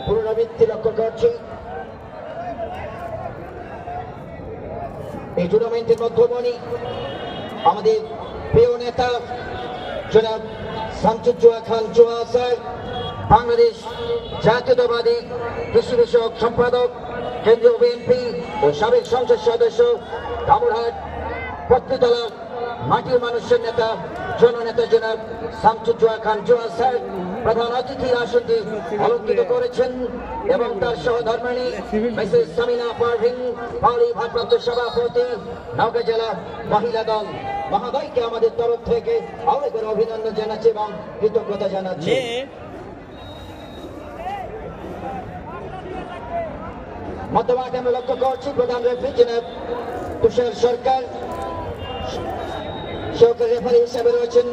পুনরাবৃত্তি লক্ষ্য করছি। এই টুর্নামেন্টের মধ্যমণি আমাদের প্রিয় নেতা জনাব শামসুজ্জোয়া খান জোয়া স্যার, বাংলাদেশ জাতীয়তাবাদী কৃষি বিষয়ক সম্পাদক, কেন্দ্রীয় বিএনপি ও সাবেক সংসদ সদস্য, দামুরহাট পত্নীতলা মাটির মানুষের নেতা জননেতা জনাব শামসুজ্জোয়া খান জোয়া স্যার প্রধান অতিথির আসনটি অলঙ্কৃত করেছেন এবং তার সহধর্মিণী মিসেস সামিনা পারভিন, পালি ভারপ্রাপ্ত সভাপতি, নওগাঁ জেলা মহিলা দল মহোদয়কে আমাদের তরফ থেকে আরেকবার অভিনন্দন জানাচ্ছি এবং কৃতজ্ঞতা জানাচ্ছি। মধ্যমাঠে আমরা লক্ষ্য করছি প্রধান রেফারি জনাব তুষার সরকার, সহকারী রেফারি হিসেবে রয়েছেন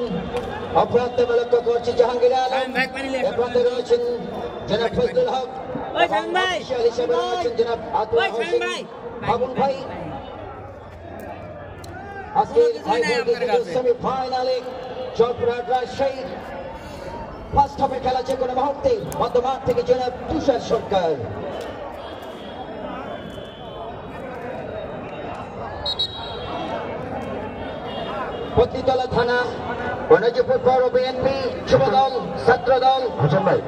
অপ্রান্তে আমরা লক্ষ্য করছি জাহাঙ্গীর আলম, প্রান্তে রয়েছেন জনাব ফজলুল হক, হিসেবে রয়েছেন জনাব আতুল হোসেন বাবুল ভাই। আজকের সেমিফাইনালে জয়পুরহাট রাজশাহী ফার্স্ট হাফে খেলা যে কোনো মুহূর্তে মধ্যমাঠ থেকে জনাব তুষার সরকার। পত্নীতলা থানা বাণিজ্যপুর পৌর বিএনপি যুবদল ছাত্রদল। হোসেন ভাই,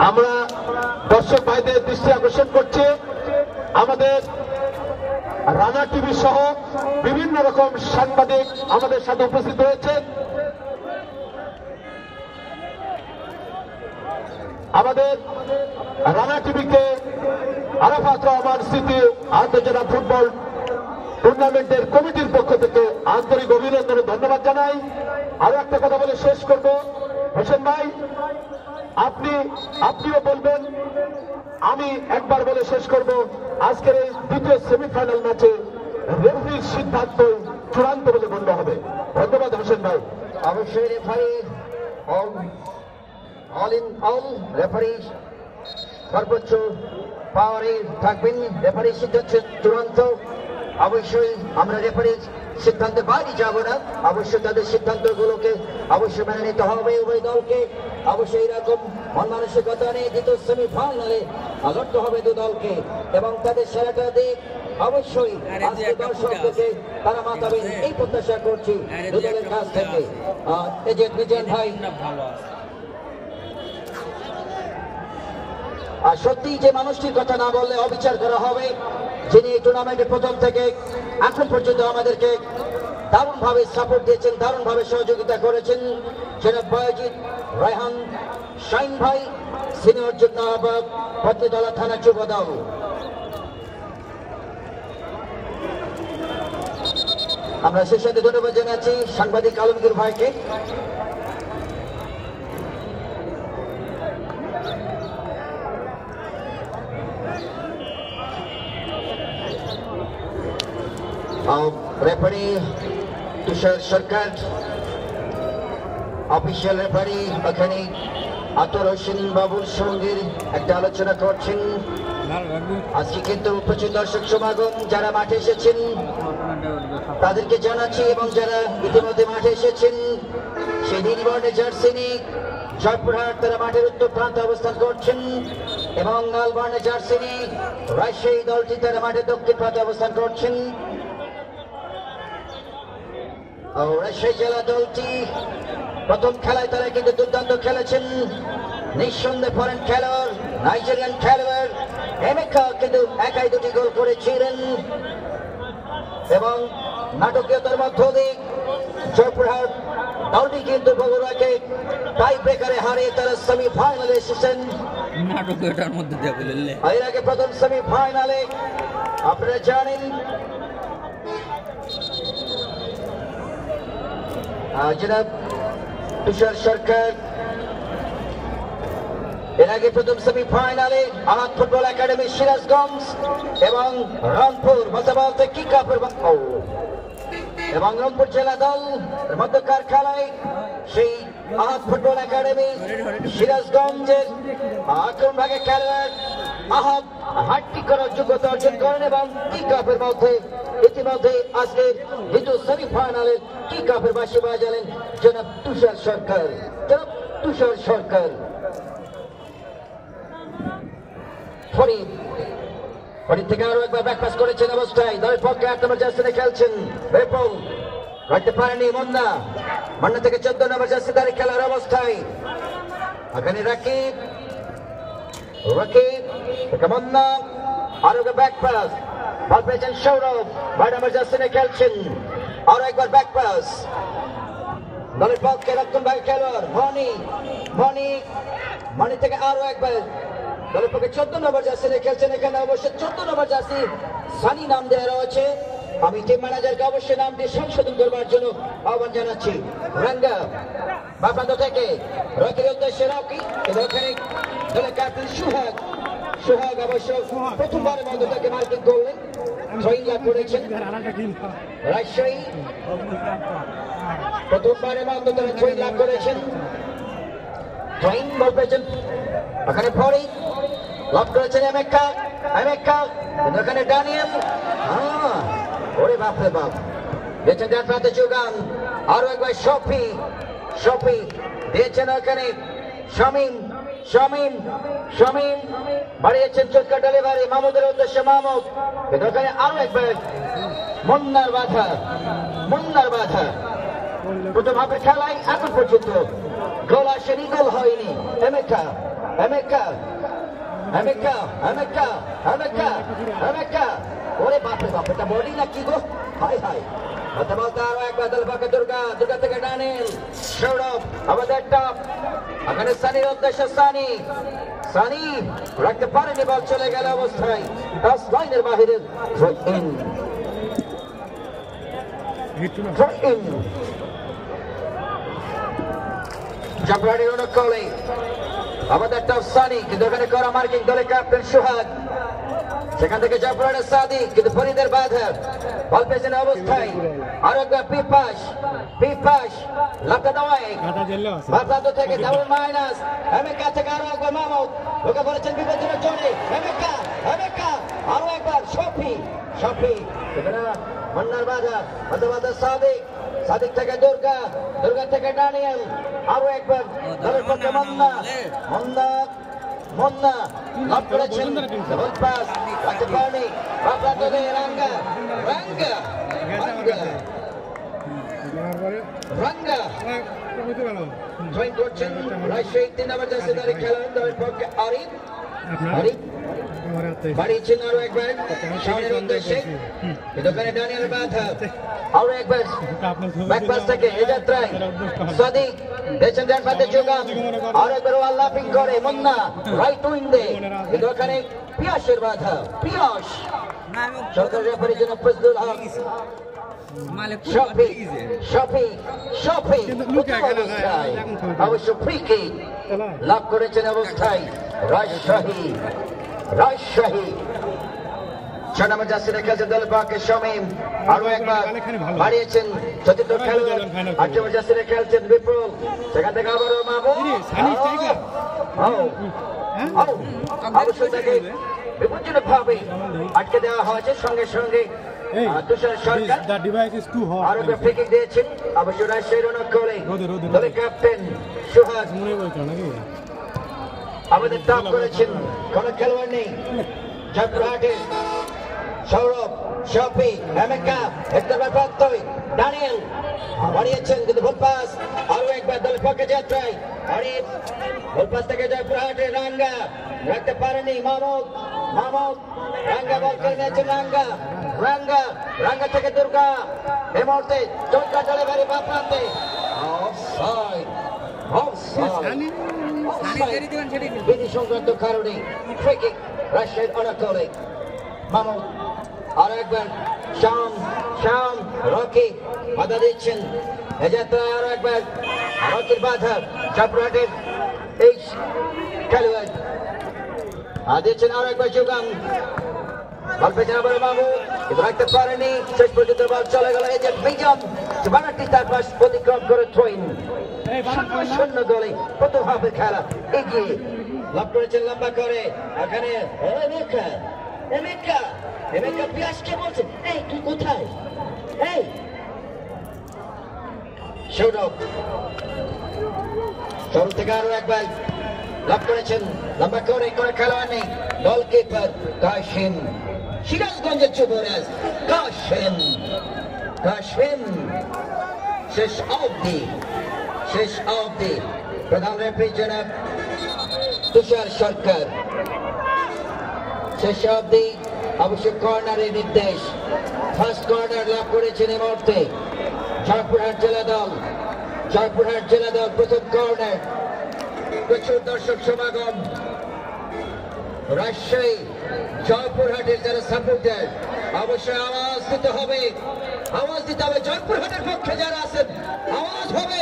আমরা দর্শক ভাইদের দৃষ্টি আকর্ষণ করছি, আমাদের রানা টিভি সহ বিভিন্ন রকম সাংবাদিক আমাদের সাথে উপস্থিত হয়েছে। আমাদের রানা টিভিকে আরাফাত রহমান স্মৃতি আন্তর্জাতিক ফুটবল টুর্নামেন্টের কমিটির পক্ষ থেকে আন্তরিক অভিনন্দন ও ধন্যবাদ জানাই। আরো একটা কথা বলে শেষ করব, হোসেন ভাই আপনিও বলবেন, আমি একবার বলে শেষ করব। আজকের এই দ্বিতীয় সেমিফাইনাল ম্যাচে রেফারির সিদ্ধান্ত চূড়ান্ত বলে গণ্য হবে। ধন্যবাদ হোসেন ভাই। অবশ্যই referee all in all referee সর্বোচ্চ পাওয়ারে থাকবেন, রেফারি সিদ্ধান্ত চূড়ান্ত। অবশ্যই আমরা রেফারির সিদ্ধান্তের বাইরে যাব না, অবশ্যই তাদের সিদ্ধান্তগুলোকে অবশ্যই মেনে নিতে হবে উভয় দলকে। অবশ্যই এরকম মন মানসিকতা নিয়ে দ্বিতীয় সেমিফাইনালে লড়তে হবে দু দলকে এবং তাদের সেরাটা দিক অবশ্যই আজকে দর্শকদেরকে তারা মাতাবেন এই প্রত্যাশা করছি দু দলের কাছ থেকে। এজেন্ট বিজয় ভাই, আর সত্যি যে মানুষটির কথা না বললে অবিচার করা হবে, যিনি এই টুর্নামেন্টে প্রথম থেকে এখন পর্যন্ত আমাদেরকে দারুণভাবে সাপোর্ট দিয়েছেন, দারুণভাবে সহযোগিতা করেছেন, জনাব বায়েজিদ রায়হান শাইন ভাই, সিনিয়র যুগ্ম আহ্বায়ক পত্নীতলা থানা যুবদল। আমরা সেই সাথে ধন্যবাদ জানাচ্ছি সাংবাদিক আলমগীর ভাইকে। রেফারি তুষার সরকার, অফিসিয়াল রেফারি এখানে আতুল হোসেন বাবুর সঙ্গে একটা আলোচনা করছেন। আজকে কিন্তু প্রচুর দর্শক সমাগম, যারা মাঠে এসেছেন তাদেরকে জানাচ্ছি এবং যারা ইতিমধ্যে মাঠে এসেছেন সেই নীল বর্ণের জার্সি নিয়ে জয়পুরহাট তারা মাঠের উত্তর প্রান্তে অবস্থান করছেন এবং লাল বর্ণের জার্সি নিয়ে রাজশাহী দলটি তারা মাঠের দক্ষিণ প্রান্তে অবস্থান করছেন। রাজশাহী জেলা দলটি প্রথম খেলায় তারা কিন্তু দুর্দান্ত খেলেছেন, নিঃসন্দেহে ফরেন খেলোয়াড় নাইজেরিয়ান খেলোয়াড় এমেকা কিন্তু একাই দুটি গোল করেছিলেন এবং নাটকীয়তার মধ্য দিয়ে জয়পুরহাট দলটি কিন্তু বগুড়াকে টাই ব্রেকারে হারিয়ে তারা সেমিফাইনালে এসেছেন। নাটকীয়তার মধ্যে দিয়ে বললেন এর আগে প্রথম সেমিফাইনালে আপনারা জানেন জনাব তুষার সরকার এর আগে প্রথম সেমিফাইনালে আহাদ ফুটবল একাডেমি সিরাজগঞ্জ এবং রংপুর মতামতে কিকাপের এবং রংপুর জেলা দল মধ্যকার খেলায় সেই আহাদ ফুটবল একাডেমি সিরাজগঞ্জের আক্রমণ ভাগে খেলোয়াড় আহাদ হাটটি করার যোগ্যতা অর্জন করেন এবং কিকাপের মধ্যে ইতিমধ্যে আজকের দ্বিতীয় সেমিফাইনালের কিকাপের বাঁশি বাজালেন জনাব তুষার সরকার। জনাব তুষার সরকার ফরিদ থেকে আরো একবার ব্যাক পাস করেছেন অবস্থায় দলের পক্ষে 8 নম্বর জার্সিতে খেলছেন বিপুল, করতে পারেনি মান্না থেকে 14 নম্বর জার্সি ধরে খেলার অবস্থায় এখানে রাকিব থেকে মান্না, আরো একবার ব্যাক পাস, বল পেয়েছেন সৌরভ, 12 নম্বর জার্সিতে খেলছেন, আরো একবার ব্যাক পাস দলের পক্ষে রক্ষণভাগ খেলোয়াড় মনি থেকে আরো একবার দলের পক্ষে 14 নম্বর জার্সি খেলছেন। এখানে অবশ্যই 14 নম্বর জার্সি সানি নাম দেওয়া রয়েছে। আমি টিম ম্যানেজারকে অবশ্যই নামটি সংশোধন করবার জন্য আহ্বান জানাচ্ছি। রাঙ্গা বাপ্রান্ত থেকে রকির উদ্দেশ্যে রকি, এখানে দলের ক্যাপ্টেন সোহাগ অবশ্য প্রথমবারের মতো তাকে মার্কিং করলেন, থ্রোইং লাভ করেছেন। রাজশাহী প্রথমবারের মতো তারা থ্রোইং লাভ করেছেন, থ্রোইং বল পেয়েছেন এখানে ফরিদ, লাভ করেছেন এমেকা, এখানে ড্যানিয়েল, ওরে বাপরে বাপ, দিয়েছেন ডান প্রান্তে যোগান, আরো একবার শফি দিয়েছেন ওখানে শামীম বাড়িয়েছেন চোটকা ডেলিভারি মাহমুদের উদ্দেশ্যে মাহমুদ, কিন্তু ওখানে আরো একবার মুন্নার বাধা। প্রথম হাফের খেলায় এখন পর্যন্ত গোল আসেনি, গোল হয়নি। এমেকা ওরে বাপরে বাপ, এটা বডি না কি গো, হাই বলতে আরো একবার দল পাকে দুর্গা থেকে ডানিয়েল, সৌরভ আমাদের টপ, এখানে সানির উদ্দেশ্যে সানি রাখতে পারেনি, বল চলে গেল অবস্থায় টাচ লাইনের বাহিরে, জাফরানি রনক কলে আমাদের টপ সানি, কিন্তু এখানে করা মার্কিং দলের ক্যাপ্টেন সোহাগ, সেখান থেকে জাফরানের সাদিক, কিন্তু ফরিদের বাধা, বল পেয়েছেন অবস্থায় আরো একবার পিপাস লাফটা দেওয়ায় বাপ্রান্ত থেকে ডাবল মাইনাস, এমেকা থেকে আরো একবার মাহমুদ, ওকে বলেছেন বিপজ্জনক জোনে, এমেকা আরো একবার শফি মান্নার বাধা, সাদিক থেকে দুর্গা থেকে ডানিয়েল, আরো একবার দলের পক্ষে মন্না লাভ করেছেন, পাস রাখতে পারেনি, বাপ্রান্ত থেকে রাঙ্গা জয়েন করছেন রাজশাহী 3 নম্বর জার্সি ধরে খেলেন দলের পক্ষে আরিফ বাড়িয়েছেন আরো একবার সামনের উদ্দেশ্যে, কিন্তু ওখানে ডানিয়েল বাধা, আরো একবার ব্যাক পাস থেকে এ যাত্রায় সাদিক দেশেন ডান পাতে যোগান, আরো একবার ওয়াল লাফিং করে মুন্না রাইট উইং দে, কিন্তু ওখানে পিয়াসের বাধা, সরকারি রেফারির জন্য ফজলুল হক, শফি অবশ্য ফ্রি কিক লাভ করেছেন অবস্থায় রাজশাহী 6 নম্বর জার্সি খেলছেন দলের পক্ষে শামীম, আরো একবার বাড়িয়েছেন চতুর্থ খেলোয়াড় 8 নম্বর জার্সি খেলছেন বিপুল, সেখান থেকে আবারও অবশ্যই তাকে বিপজ্জনক ভাবে আটকে দেওয়া হয়েছে, সঙ্গে তুষার সরকার আরো একবার ফ্রি কিক দিয়েছেন, অবশ্য রাজশাহীর রনক কোহলি দলের ক্যাপ্টেন সোহাগ আমাদের টপ করেছেন, কোন খেলোয়াড় নেই। জয়পুরহাটের সৌরভ, শফি, এমেকা, ডানিয়েল বাড়িয়েছেন, কিন্তু ভুল পাস, আরো একবার দলের পক্ষে যাত্রায় আরিফ, ভুল পাস থেকে জয়পুরহাটের রাঙ্গা রাখতে পারেনি, মাহমুদ রাঙ্গা বল করে নিয়েছেন, রাঙ্গা থেকে দুর্গা, এই মুহূর্তে চৌকা ডেলিভারি বা প্রান্তে, বিধি সংক্রান্ত কারণে ফ্রি কিক রাজশাহীর অনাকলে, মাহমুদ আরো একবার শাম রকি বাধা দিচ্ছেন, এ যাত্রায় আরো একবার রকির বাধা, জয়পুরহাটের এই খেলোয়াড় দিচ্ছেন আরো একবার যোগান, বল পেয়েছেন আবার মাহমুদ, কিন্তু রাখতে পারেনি, শেষ পর্যন্ত বল চলে গেল, এই যে বিজম বানাটি তার পাশ অতিক্রম করে থ্রোইন, 0 গোলে প্রথম হাফের খেলা এগিয়ে লাভ করেছেন লম্বা করে, এখানে এমেকা পিয়াসকে বলছেন, এই তুই কোথায়, এই সৌরভ থেকে আরো একবার লাভ করেছেন লম্বা করে খেলোয়াড় নেই গোলকিপার কাশিম সিরাজগঞ্জের যুবরাজ কাশিম শেষ অবধি প্রধান রেফারি জনাব তুষার সরকার শেষ অবধি অবশ্য কর্নারের নির্দেশ ফার্স্ট কর্নার লাভ করেছেন এই মুহূর্তে জয়পুরহাট জেলা দল প্রথম কর্নার প্রচুর দর্শক সমাগম রাজশাহী জয়পুরহাটের যারা সাপোর্টার অবশ্যই আওয়াজ দিতে হবে জয়পুরহাটের পক্ষে যারা আছেন আওয়াজ হবে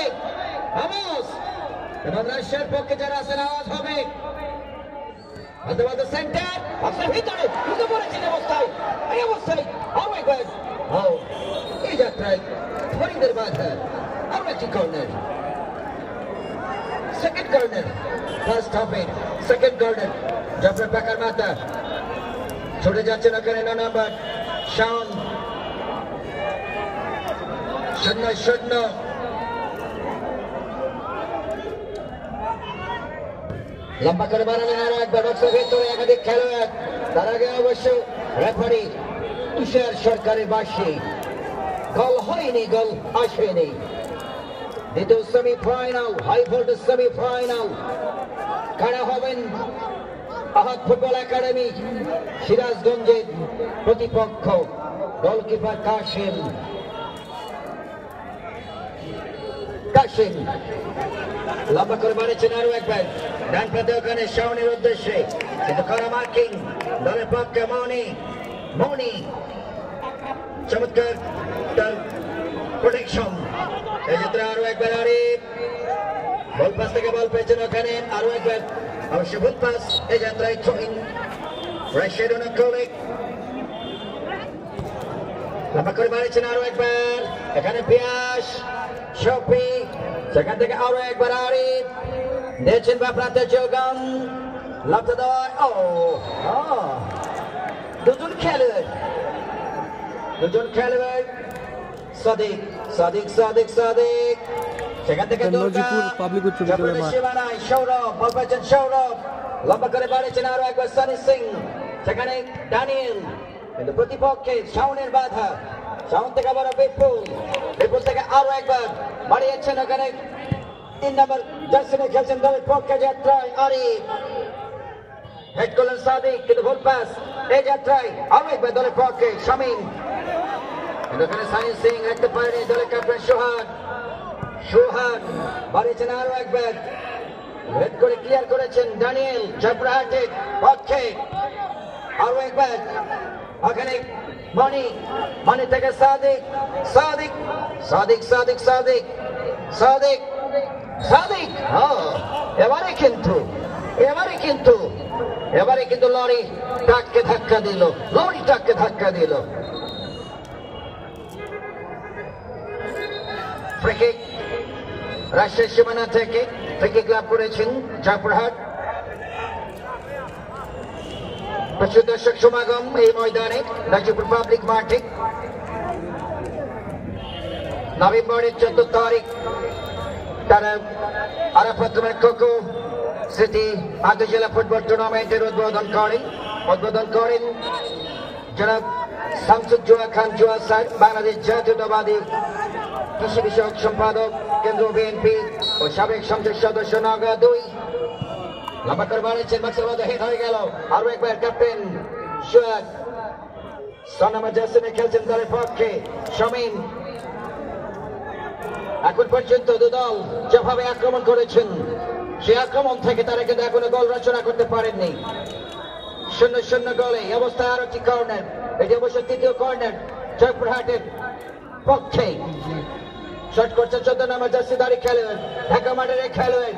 এবং রাজশাহীর পক্ষে যারা আছেন আওয়াজ হবে সেন্টার আপনার ভিতরে ঢুকে পড়েছেন এই অবস্থায় আরো একবার এই যাত্রায় ফরিদের বাধা আরো একটি কর্নার সেকেন্ড কর্নার ফার্স্ট হাফে সেকেন্ড কর্নার জফর পাকার মাথা ছুটে যাচ্ছেন ওখানে 9 নম্বর শাওন 0-0 লম্বা করে বানালেন আরো একবার বক্সের ভেতরে একাধিক খেলোয়াড় তার আগে অবশ্য রেফারি তুষার সরকারের বাসী গোল হয়নি গোল আসেনি দ্বিতীয় সেমিফাইনাল হাই ভোল্টেজ সেমিফাইনাল কারা হবেন আহাদ ফুটবল একাডেমি সিরাজগঞ্জের প্রতিপক্ষ গোলকিপার কাশিম লম্বা করে মারেছেন আরো একবার ডান প্রান্তে ওখানে শাওনের উদ্দেশ্যে কিন্তু করা মার্কিং দলের পক্ষে মনি চমৎকার তার প্রোটেকশন এই ক্ষেত্রে আরো একবার আরিফ বল পাস থেকে বল পেয়েছেন ওখানে আরো একবার অবশ্য ভুল পাস এই যাত্রায় থ্রোইং রাশিদ অনুকূলে লম্বা করে মারেছেন আরো একবার এখানে পিয়াস শফি সেখান থেকে আরো একবার আরিফ দিয়েছেন বা প্রান্তের যোগান লাভটা দেওয়া দুজন খেলোয়াড় সাদিক সেখান থেকে সৌরভ বল পাচ্ছেন সৌরভ লম্বা করে বাড়িয়েছেন আরো একবার সানি সিং সেখানে ড্যানিয়েল কিন্তু প্রতিপক্ষে শাওনের বাধা শাওন থেকে আবার বিপুল থেকে আরো একবার বাড়িয়েছেন ওখানে 3 নম্বর জার্সিনে খেলছেন দলের পক্ষে যাত্রায় আরিফ হেড করলেন সাদিক কিন্তু ভুল পাস এই যাত্রায় আরো একবার দলের পক্ষে শামীম এখানে সানি সিং রাখতে পারেনি দলের ক্যাপ্টেন সোহান বাড়িয়েছেন আরো একবার হেড করে ক্লিয়ার করেছেন ড্যানিয়েল জয়পুরহাটের পক্ষে আরো একবার ওখানে মনি থেকে সাদিক এবারে কিন্তু লরি ট্রাককে ধাক্কা দিল ফ্রি কিক রাজশাহী সীমানা থেকে ফ্রি কিক লাভ করেছেন জয়পুরহাট প্রচুর দর্শক সমাগম এই ময়দানে গাজীপুর পাবলিক মাঠে নভেম্বরের 14 তারিখ তারা আরাফাত কোকো সিটি আন্তঃজেলা ফুটবল টুর্নামেন্টের উদ্বোধন করেন জনাব শামসুজ্জোয়া খান জোয়া স্যার বাংলাদেশ জাতীয়তাবাদী কৃষি বিষয়ক সম্পাদক কেন্দ্র বিএনপি ও সাবেক সংসদ সদস্য নওগাঁ 2 লম্বা করে বাড়িয়েছেন মাঠের মধ্যে হেড হয়ে গেল আরো একবার ক্যাপ্টেন সোহাগ সনামা জাসিনে খেলছেন দলের পক্ষে শামীম এখন পর্যন্ত দুদল যেভাবে আক্রমণ করেছেন সেই আক্রমণ থেকে তারা কিন্তু এখনো গোল রচনা করতে পারেননি 0-0 গোলে অবস্থায় আরো একটি কর্নার এটি অবশ্য তৃতীয় কর্নার জয়পুরহাটের পক্ষে শট করছে 14 নম্বর জার্সিধারী খেলোয়াড় ঢাকা মাঠের এই খেলোয়াড়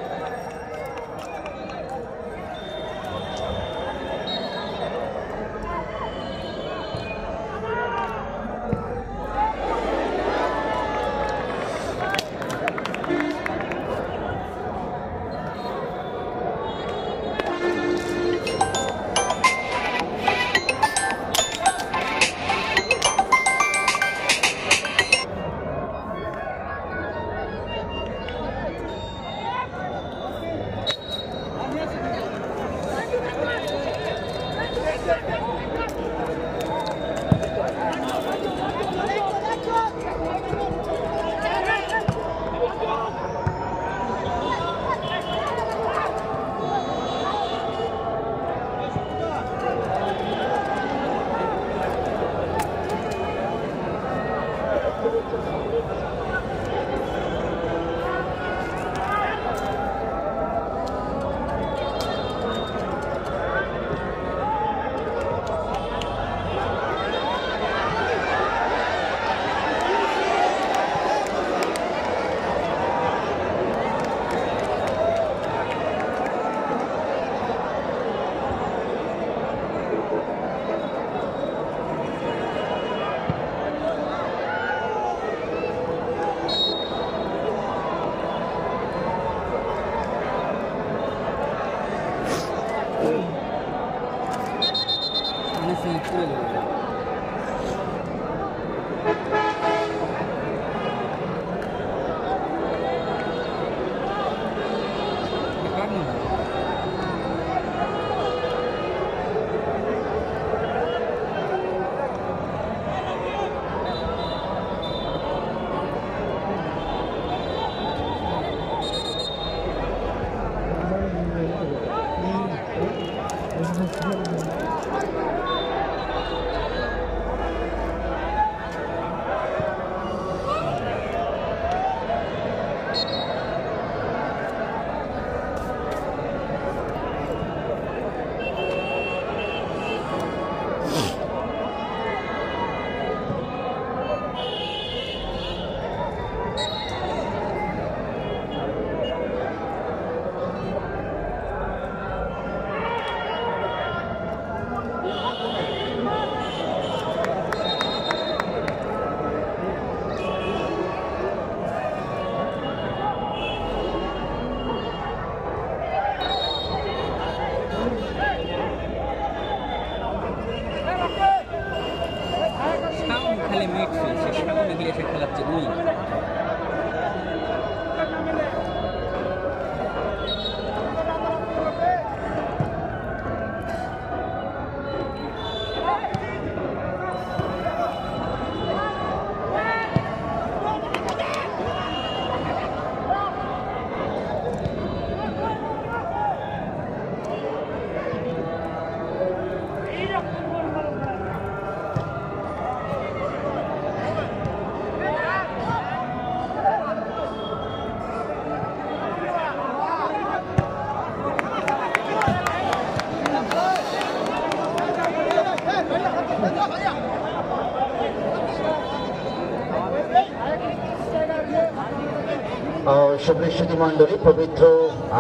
সুপ্রিয় মণ্ডলী, পবিত্র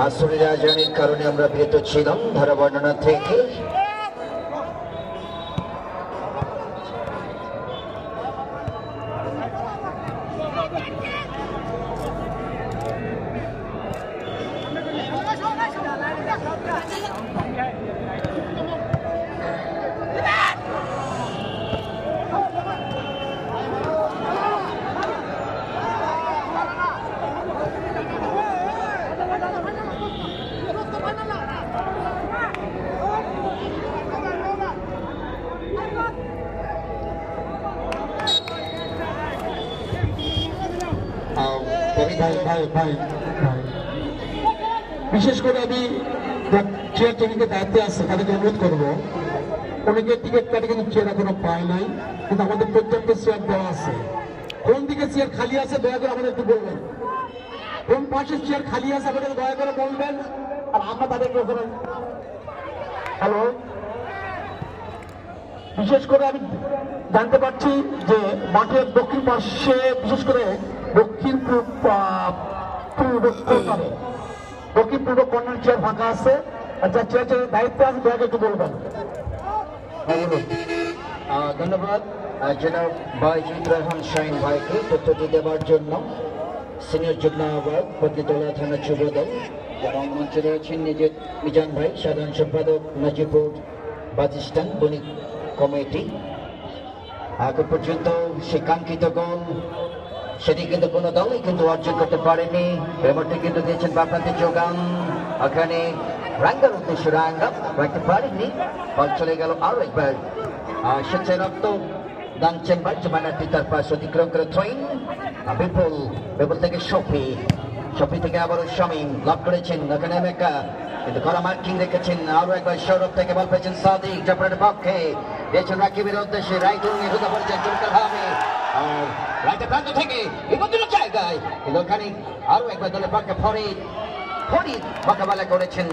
আসরের আজানের কারণে আমরা বিরত ছিলাম ধারা বর্ণনা থেকে। বিশেষ করে আমি চেয়ার টেবিলের দায়িত্বে আছে তাদেরকে অনুরোধ করবো, অনেকে টিকিট কাটে কিন্তু চেয়ার এখনো পায় নাই, কিন্তু আমাদের প্রত্যেকটা চেয়ার দেওয়া আছে। কোন দিকে চেয়ার খালি আছে দয়া করে আমাদের একটু বলবেন, কোন পাশের চেয়ার খালি আছে আমাদের দয়া করে বলবেন, আর আমরা তাদেরকে ওখানে হ্যালো। বিশেষ করে আমি জানতে পারছি যে মাঠের দক্ষিণ পাশে বিশেষ করে দক্ষিণ পূর্ব কর্নার চেয়ার ফাঁকা আছে, আর যা চেয়ার দায়িত্ব আছে দয়া একটু বলবেন। ধন্যবাদ জনাব বাইজিদ রহমান শাহিন ভাইকে তথ্যটি দেওয়ার জন্য। সিনিয়র যুগ্ম আহ্বায়ক পত্নীতলা থানা যুবদল এবং মঞ্চে রয়েছেন নিজের মিজান ভাই, সাধারণ সম্পাদক নাজিপুর বাজিস্তান বণিক কমিটি। এখন পর্যন্ত সে কাঙ্ক্ষিত গোল সেটি কিন্তু কোনো দলই কিন্তু অর্জন করতে পারেনি। ব্যাপারটি কিন্তু দিয়েছেন বাপ্রান্তে যোগান, ওখানে রাঙ্গার উদ্দেশ্যে রাঙ্গা রাখতে পারেননি, বল চলে গেল আরো একবার স্বেচ্ছায় রক্ত দান চেম্বার জমানাটি তার পাশ অতিক্রম করে থ্রোইন বিপুল থেকে শফি থেকে আবারও শামীম লক করেছেন ওখানে এমেকা, কিন্তু করা মার্কিং রেখেছেন। আরো একবার সৌরভ থেকে বল পেয়েছেন সাদিক জাফরের পক্ষে, দিয়েছেন রাকিবের উদ্দেশ্যে রাইট উইংয়ে ঢুকে পড়েছেন চমৎকার ভাবে আর রাইটের প্রান্ত থেকে বিপজ্জনক জায়গায়, কিন্তু ওখানে আরো একবার দলের পক্ষে ফরিদ মোকাবেলা করেছেন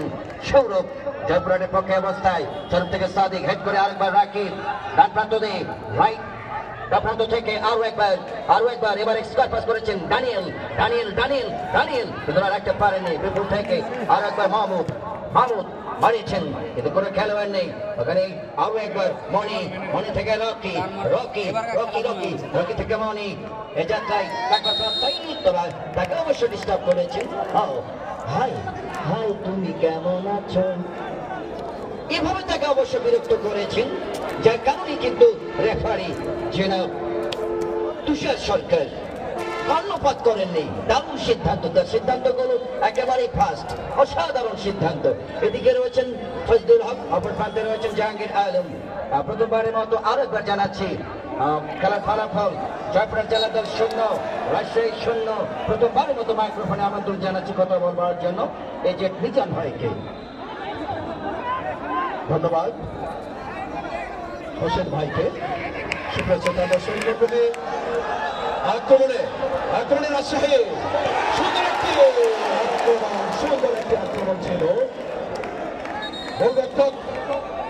সৌরভ জয়পুরের পক্ষে অবস্থায়। সৌরভ থেকে সাদিক হেড করে আরেকবার রাকিব ডান প্রান্ত দিয়ে রাইট প্রান্ত থেকে আরো একবার এবার স্কোয়ার পাস করেছেন দানিয়েল কিন্তু রাখতে পারেনি। বিপুল থেকে আরো একবার মাহমুদ মারিয়েছেন, কিন্তু কোনো খেলোয়াড় নেই ওখানে। আরো একবার মনি থেকে রকি থেকে মনি এ যাত্রায় তাকে অবশ্য ডিস্টার্ব করেছেন। হাই তুমি কেমন আছো, এভাবে তাকে অবশ্য বিরক্ত করেছেন, যার কারণে কিন্তু রেফারি তুষার সরকার কর্ণপাত করেননি। দারুণ সিদ্ধান্ত, তার সিদ্ধান্তগুলো একেবারেই ফাস্ট, অসাধারণ সিদ্ধান্ত। এদিকে রয়েছেন ফজলুল হক, অপর প্রান্তে রয়েছেন জাহাঙ্গীর আলম। প্রথমবারের মতো আরো একবার জানাচ্ছি খেলার ফলাফল জয়পুর জেলা দল 0 রাজশাহী 0। প্রথমবারের মতো মাইক্রোফোনে আমন্ত্রণ জানাচ্ছি কথা বলবার জন্য এজেন্ট মিজান ভাইকে। ধন্যবাদ হোসেন ভাইকে। সুপ্রচেতা দর্শক মণ্ডলী, আক্রমণে রাজশাহী সুন্দর একটি আক্রমণ ছিল। গোলরক্ষক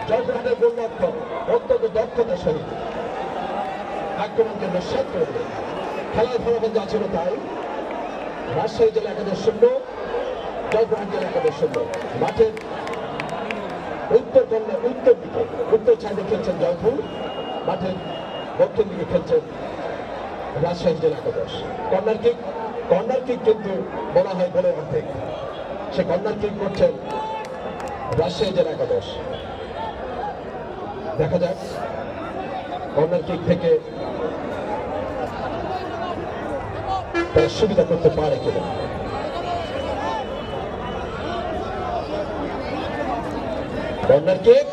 জয়পুরহাটের গোলরক্ষক অত্যন্ত দক্ষতার সহিত আক্রমণকে নস্যাৎ করে দিলেন। খেলার ফলাফল যা ছিল তাই, রাজশাহী জেলা 11-0 জয়পুরহাট জেলা 11-0। মাঠের উত্তর সাইডে খেলছেন জয়পুর, মাঠের দক্ষিণ দিকে খেলছেন রাজশাহী জেলা 11। কর্নার কিক কিন্তু বলা হয় গোলের অর্ধেক, সে কর্নার কিক করছেন রাজশাহী জেলা 11। দেখা যাক কর্নার কিক থেকে তারা সুবিধা করতে পারে কিনা। কর্নার কিক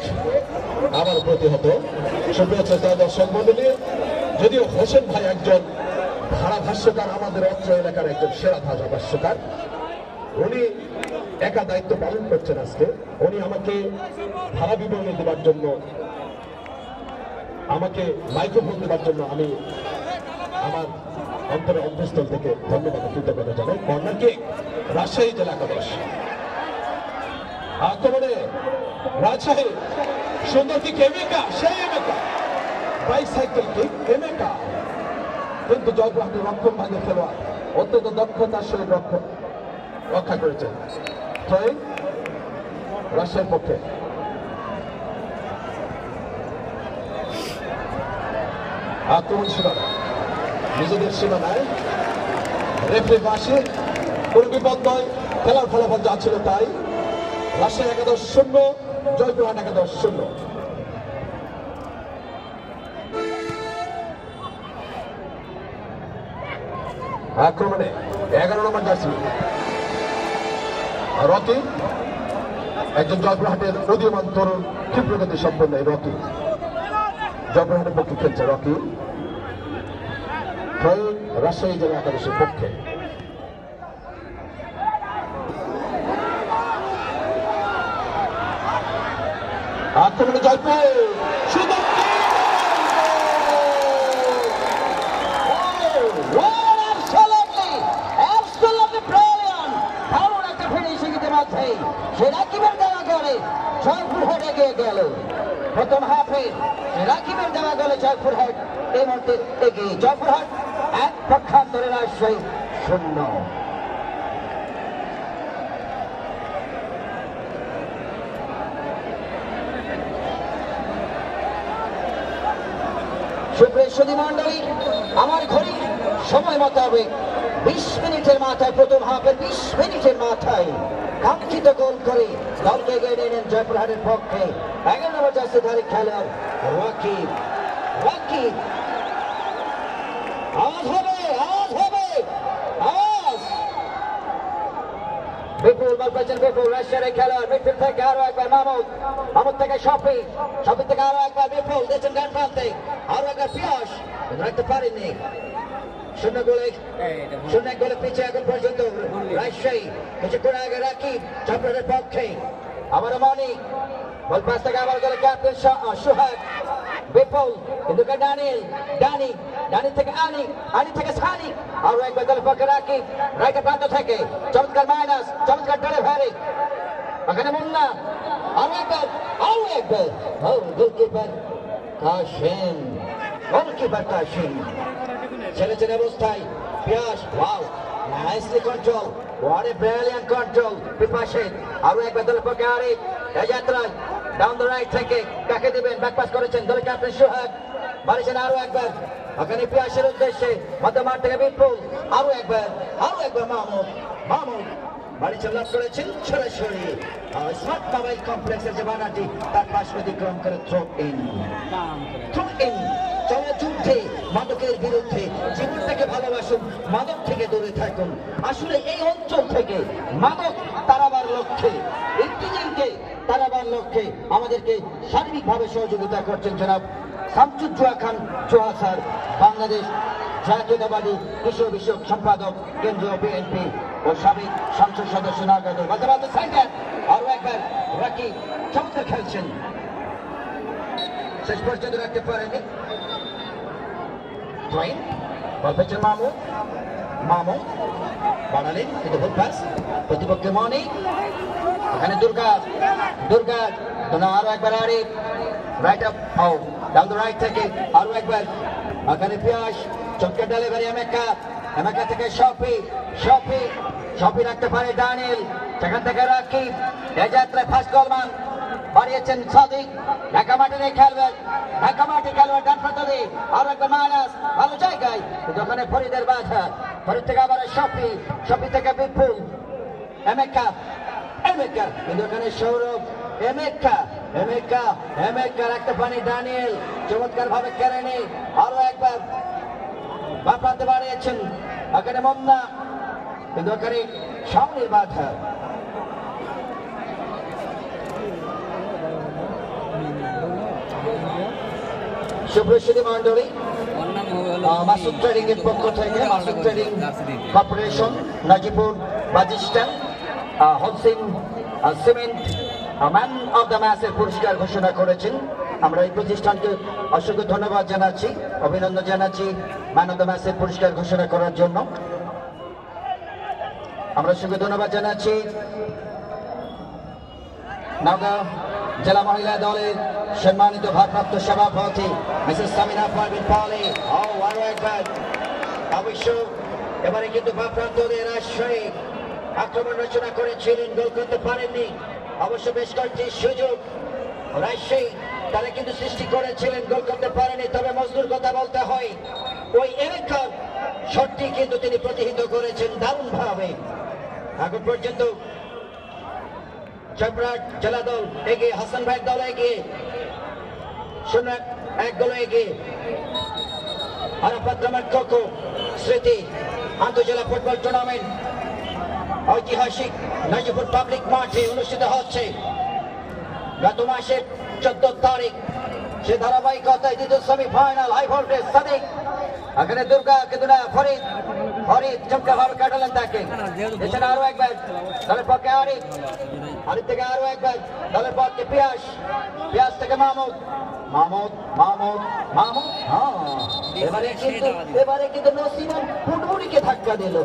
আবার প্রতিহত। সুপ্রচেতা দর্শক মণ্ডলী, যদিও হোসেন ভাই একজন ধারাভাষ্যকার, আমাদের অত্র এলাকার একজন সেরা ধারাভাষ্যকার, উনি একা দায়িত্ব পালন করছেন আজকে। উনি আমাকে ধারা বিবরণী দেওয়ার জন্য, আমাকে মাইক্রোফোন দেওয়ার জন্য আমি আমার অন্তরের অন্তঃস্থল থেকে ধন্যবাদ কৃতজ্ঞতা জানাই। কর্নার কিক রাজশাহী জেলা 11। আক্রমণে রাজশাহী সুন্দর kick Emeka, bicycle kick Emeka, কিন্তু জয়পুরহাটের রক্ষণ ভাগের খেলোয়াড় অত্যন্ত দক্ষতার সহিত রক্ষা করেছেন। রাজশাহীর পক্ষে আক্রমণ সীমানা, নিজেদের সীমানায় রেফারি পাশে কোন বিপদ নয়। খেলার ফলাফল যা ছিল তাই, রাজশাহী 11-0 জয়পুরহাট 11-0। আক্রমণে 11 নম্বর জার্সি রকি, একজন জয়পুরহাটের উদীয়মান তরুণ ক্ষিপ্রগতি সম্পন্ন এই রকি জয়পুরহাটের পক্ষে খেলছে। রকি রাজশাহী জেলা 11-এর পক্ষে। আক্রমণে জয়পুর সুন্দর রাকিবের দেওয়া গেলে জয়পুরহাট এগিয়ে গেল। প্রথম হাফে রাকিবের দেওয়া গেলে জয়পুরহাট এই মুহূর্তে এগিয়ে। জয়পুরহাট 1 পক্ষান্তরে রাজশাহী 0। সুপ্রেসদী মন্ডলী, আমার ঘড়ি সময় মোতাবেক 20 মিনিটের মাথায়, প্রথম হাফের 20 মিনিটের মাথায় কাঙ্ক্ষিত গোল করে দলকে এগিয়ে নিলেন জয়পুরহাটের পক্ষে 11 নম্বর জার্সিধারী খেলোয়াড় রাকিব। আজ হবে বিপুল বল পেয়েছেন বিপুল, রাশিয়ার খেলোয়াড় মিডফিল্ড থেকে আরো একবার মাহমুদ, মাহমুদ থেকে শফি, শফি থেকে আরো একবার বিপুল, দিয়েছেন ডান প্রান্তে আরো একবার পিয়াস, রাখতে পারেননি। শূন্য এক গোলে পিছিয়ে এখন পর্যন্ত রাজশাহী। কিছুক্ষণ আগে রাকিব চট্টগ্রামের পক্ষে, আবারও মনি, বল পাস থেকে আবার গেলে ক্যাপ্টেন সোহাগ, বিপুল কিন্তু ডানি থেকে আনি থেকে সানি, আরো একবার দলের পক্ষে রাকিব, রাইটের প্রান্ত থেকে চমৎকার মাইনাস, চমৎকার ডেলিভারি, ওখানে মুন্না, আরো একবার গোলকিপার কাশিম ছেড়েছেন অবস্থায় Piyas, wow nicely control, what a brilliant control, বিপাশে আরো একবার দলের পক্ষে আরিফ, এই যাত্রায় ডাউন দ্য রাইট থেকে কাকে দিবেন, ব্যাক পাস করেছেন দলের ক্যাপ্টেন সোহাগ, মারিছেন আরো একবার ওখানে পিয়াসের উদ্দেশ্যে, মধ্যমাঠ থেকে বিপুল, আরো একবার মাহমুদ বাড়িতে লাভ করেছেন সরাসরি স্মার্ট মোবাইল কমপ্লেক্সের যে বানাটি তার পাশ অতিক্রম করে থ্রো ইন। চলো যুদ্ধে মাদকের বিরুদ্ধে, জীবনটাকে ভালোবাসুন, মাদক থেকে দূরে থাকুন। আসলে এই অঞ্চল থেকে মাদক তাড়াবার লক্ষ্যে, ইন্টিজেন্টকে তাড়াবার লক্ষ্যে আমাদেরকে শারীরিকভাবে সহযোগিতা করছেন জনাব শামসুজ্জোহা খান জোহা স্যার, বাংলাদেশ জাতীয়তাবাদী কৃষি বিষয়ক সম্পাদক, কেন্দ্রীয় বিএনপি ও সাবেক সংসদ সদস্য নাগাদুল সেন্টার, আরো একবার রাকিব চমৎকার খেলছেন, শেষ পর্যন্ত রাখতে পারেনি। মামুদ বাড়ালেন কিন্তু ভুল পাস, প্রতিপক্ষে মনি, এখানে দুর্গা আরো একবার Arif, right up down the right থেকে আরো একবার এখানে পিয়াস, চমৎকার ডেলিভারি, এমেকা থেকে শফি রাখতে পারে ডানিল, সেখান থেকে রাকিব, এই যাত্রায় ফার্স্ট গোলমান বাড়িয়েছেন সাদিক, ঢাকা মাঠে খেলবেন, ডান প্রান্ত দিয়ে আরো একবার মাইনাস, ভালো জায়গায় কিন্তু ওখানে ফরিদের বাধা, ফরিদ থেকে আবার শফি থেকে বিপুল, এমেকা কিন্তু ওখানে সৌরভ, এমেকা রাখতে পানি ডানিয়েল, চমৎকার ভাবে কেড়ে, আরো একবার বা প্রান্তে বাড়িয়েছেন ওখানে মুন্না, কিন্তু ওখানে সামনের বাধা। সুপ্রসিদ্ধি মন্ডলী, মাসুদ ট্রেডিং এর পক্ষ থেকে মাসুদ ট্রেডিং কর্পোরেশন, নাজিপুর বাজিস্টান wholesale cement man of the ম্যাচের পুরস্কার ঘোষণা করেছেন। আমরা এই প্রতিষ্ঠানকে অসংখ্য ধন্যবাদ জানাচ্ছি, অভিনন্দন জানাচ্ছি ম্যান অব দ্য ম্যাচের পুরস্কার ঘোষণা করার জন্য। আমরা অসংখ্য ধন্যবাদ জানাচ্ছি নওগাঁ জেলা মহিলা দলের সম্মানিত ভারপ্রাপ্ত সভাপতি মিসেস সামিনা পারভিন পালি, আরো একবার অবশ্য এবারে কিন্তু ভারপ্রাপ্ত রাজশাহী আক্রমণ রচনা করেছিলেন, গোল করতে পারেননি, অবশ্য বেশ কয়েকটি সুযোগ রাজশাহী তারা কিন্তু সৃষ্টি করেছিলেন, গোল করতে পারেনি। তবে মজদুর কথা বলতে হয়, ওই এলাকার শটটি কিন্তু তিনি প্রতিহিত করেছেন দারুণ ভাবে। এখন পর্যন্ত জয়পুরহাট জেলা দল এগিয়ে, হাসান ভাইয়ের দল এগিয়ে 0-1 গোলে এগিয়ে। আরাফাত রহমান কোকো স্মৃতি আন্তঃজেলা ফুটবল টুর্নামেন্ট ঐতিহাসিক নাজিপুর পাবলিক মাঠে অনুষ্ঠিত হচ্ছে। গত মাসের 14 তারিখ সে ধারাবাহিকতায় দ্বিতীয় সেমিফাইনাল হাই ভোল্টেজ সাদিক, এখানে দুর্গা কিন্তু না ফরিদ চমৎকার ভাবে কাটালেন তাকে, এছাড়া আরো একবার দলের পক্ষে আরিফ থেকে আরো একবার দলের পক্ষে পিয়াস থেকে মাহমুদ, এবারে কিন্তু নসিমান ফুটবলিকে ধাক্কা দিল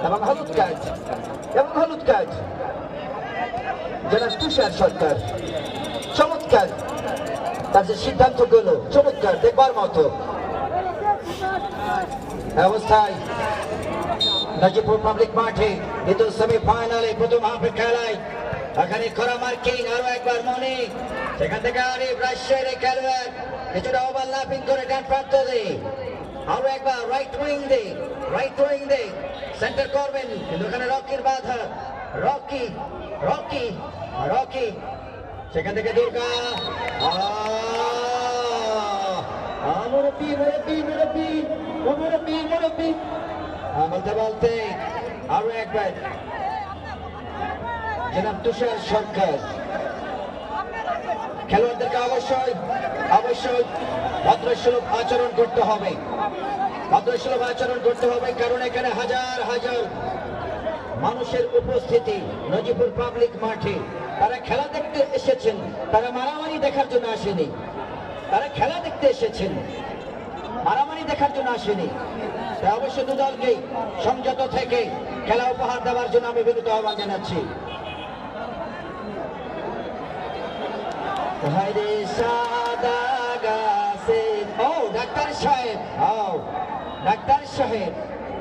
এবং হলুদ কার্ড জেলার তুষার সরকার, চমৎকার তার যে সিদ্ধান্ত গুলো চমৎকার, দেখবার মতো অবস্থায় নাজিপুর পাবলিক মাঠে দ্বিতীয় সেমিফাইনালে প্রথম হাফের খেলায় এখানে করা মার্কিং, আরো একবার মনে, সেখান থেকে আরিফ রাজশাহীর খেলোয়াড় কিছুটা ওভারল্যাপিং করে ডান প্রান্ত দিয়ে আরো একবার রাইট উইং দে সেন্টার করবেন, কিন্তু ওখানে রকির বাধা, রকি সেখান থেকে দুর্গা, মুরব্বী বলতে বলতে আরো একবার জনাব তুষার সরকার খেলোয়াড়দেরকে অবশ্যই অবশ্যই ভদ্রসুলভ আচরণ করতে হবে, ভদ্রসুলভ আচরণ করতে হবে, কারণ এখানে হাজার হাজার মানুষের উপস্থিতি নজিপুর পাবলিক মাঠে। তারা খেলা দেখতে এসেছেন, তারা মারামারি দেখার জন্য আসেনি, তারা খেলা দেখতে এসেছেন, মারামারি দেখার জন্য আসেনি। তাই অবশ্য দুদলকেই সংযত থেকে খেলা উপহার দেওয়ার জন্য আমি বিনীত আহ্বান জানাচ্ছি। ডাক্তার সাহেব, ডাক্তার সাহেব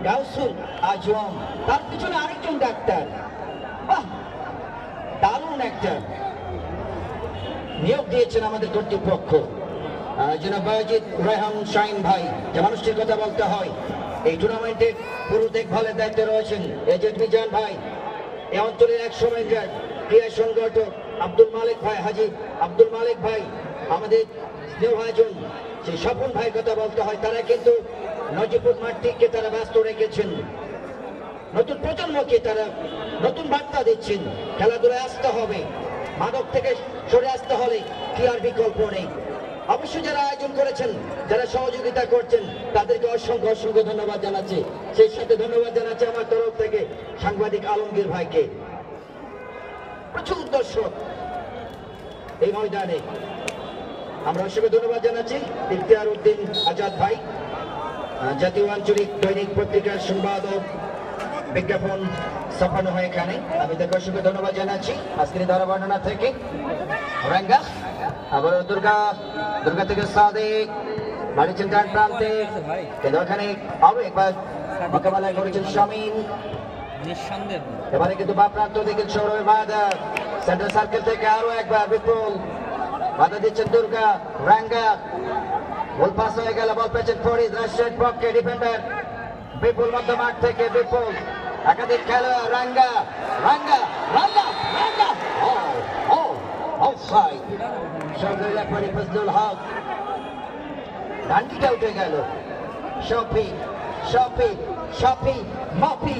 গাউসুল আজম, তার পিছনে আরেকজন ডাক্তার, দারুণ একটা নিয়োগ দিয়েছেন আমাদের কর্তৃপক্ষ। জনাব বাজিদ রেহান শাহিন ভাই, যে মানুষটির কথা বলতে হয়, এই টুর্নামেন্টের পুরো দেখভালের দায়িত্বে রয়েছেন এজেন্ট মিজান ভাই, এই অঞ্চলের এক সময়কার ক্রীড়া সংগঠক আব্দুল মালিক ভাই, হাজি আব্দুল মালিক ভাই, আমাদের স্নেহভাজন সেই স্বপন ভাই কথা বলতে হয়। তারা কিন্তু নজিপুর মাঠটিকে তারা ব্যস্ত রেখেছেন, নতুন প্রজন্মকে তারা নতুন বার্তা দিচ্ছেন, খেলাধুলায় আসতে হবে, মাদক থেকে সরে আসতে হলে কি আর বিকল্প নেই। অবশ্যই যারা আয়োজন করেছেন, যারা সহযোগিতা করছেন, তাদেরকে অসংখ্য অসংখ্য ধন্যবাদ জানাচ্ছি। সেই সাথে ধন্যবাদ জানাচ্ছি আমার তরফ থেকে সাংবাদিক আলমগীর ভাইকে। প্রচুর দর্শক এই ময়দানে, আমরা অসংখ্য ধন্যবাদ জানাচ্ছি ইফতিয়ার উদ্দিন আজাদ ভাই, জাতীয় আঞ্চলিক দৈনিক পত্রিকার সম্পাদক, বিজ্ঞাপন ছাপানো হয় এখানে, আমি তাকে অসংখ্য ধন্যবাদ জানাচ্ছি। আজকের ধারা বর্ণনা থেকে রাঙ্গা, আবার দুর্গা থেকে সাদেক বাড়িছেন ডান প্রান্তে, কিন্তু ওখানে আরো একবার মোকাবেলা করেছেন শামীম, এবারে কিন্তু বাম প্রান্ত দেখেন সৌরভ বাধা, সেন্টার সার্কেল থেকে আরো একবার বিপুল বাধা দিচ্ছেন দুর্গা, রাঙ্গা বল পাস হয়ে গেল, বল পেয়েছেন ফরিদ, রাশিয়ার পক্ষে ডিফেন্ডার বিপুল মধ্য মাঠ থেকে, বিপুল একাধিক খেলোয়াড়, রাঙ্গা রাঙ্গা রাঙ্গা রাঙ্গা, অফসাইড, সরকারি রেফারি ফজলুল হক, ডান্ডিটা উঠে গেল, শফি শফি শফি মাফি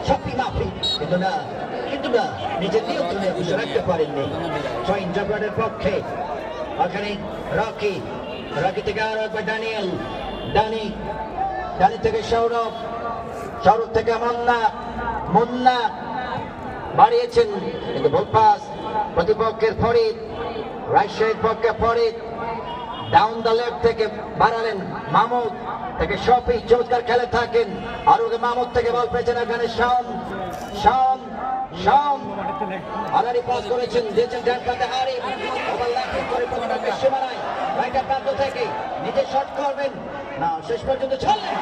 শফি মাফি, কিন্তু না নিজের নিয়ন্ত্রণে অবশ্য রাখতে পারেননি সহিন জব্বারের পক্ষে। ওখানে রকি, রকি থেকে আরো একবার ডানিয়েল, ডানি থেকে সৌরভ, সৌরভ থেকে মুন্না বাড়িয়েছেন, কিন্তু ভুল পাস প্রতিপক্ষের ফরিদ, রাজশাহীর পক্ষে ফরিদ ডাউন দ্য লেফট থেকে বাড়ালেন মাহমুদ থেকে শফি, চমৎকার খেলে থাকেন, আর ওকে মাহমুদ থেকে বল পেয়েছেন এখানে শাম আনারি পাস করেছেন, দিয়েছেন ডান প্রান্তে আরিফ, আবার লাফিয়ে করে প্রতিপক্ষের সীমানায় রাইটার প্রান্ত থেকে নিজে শট করবেন না, শেষ পর্যন্ত ছাড়লেন,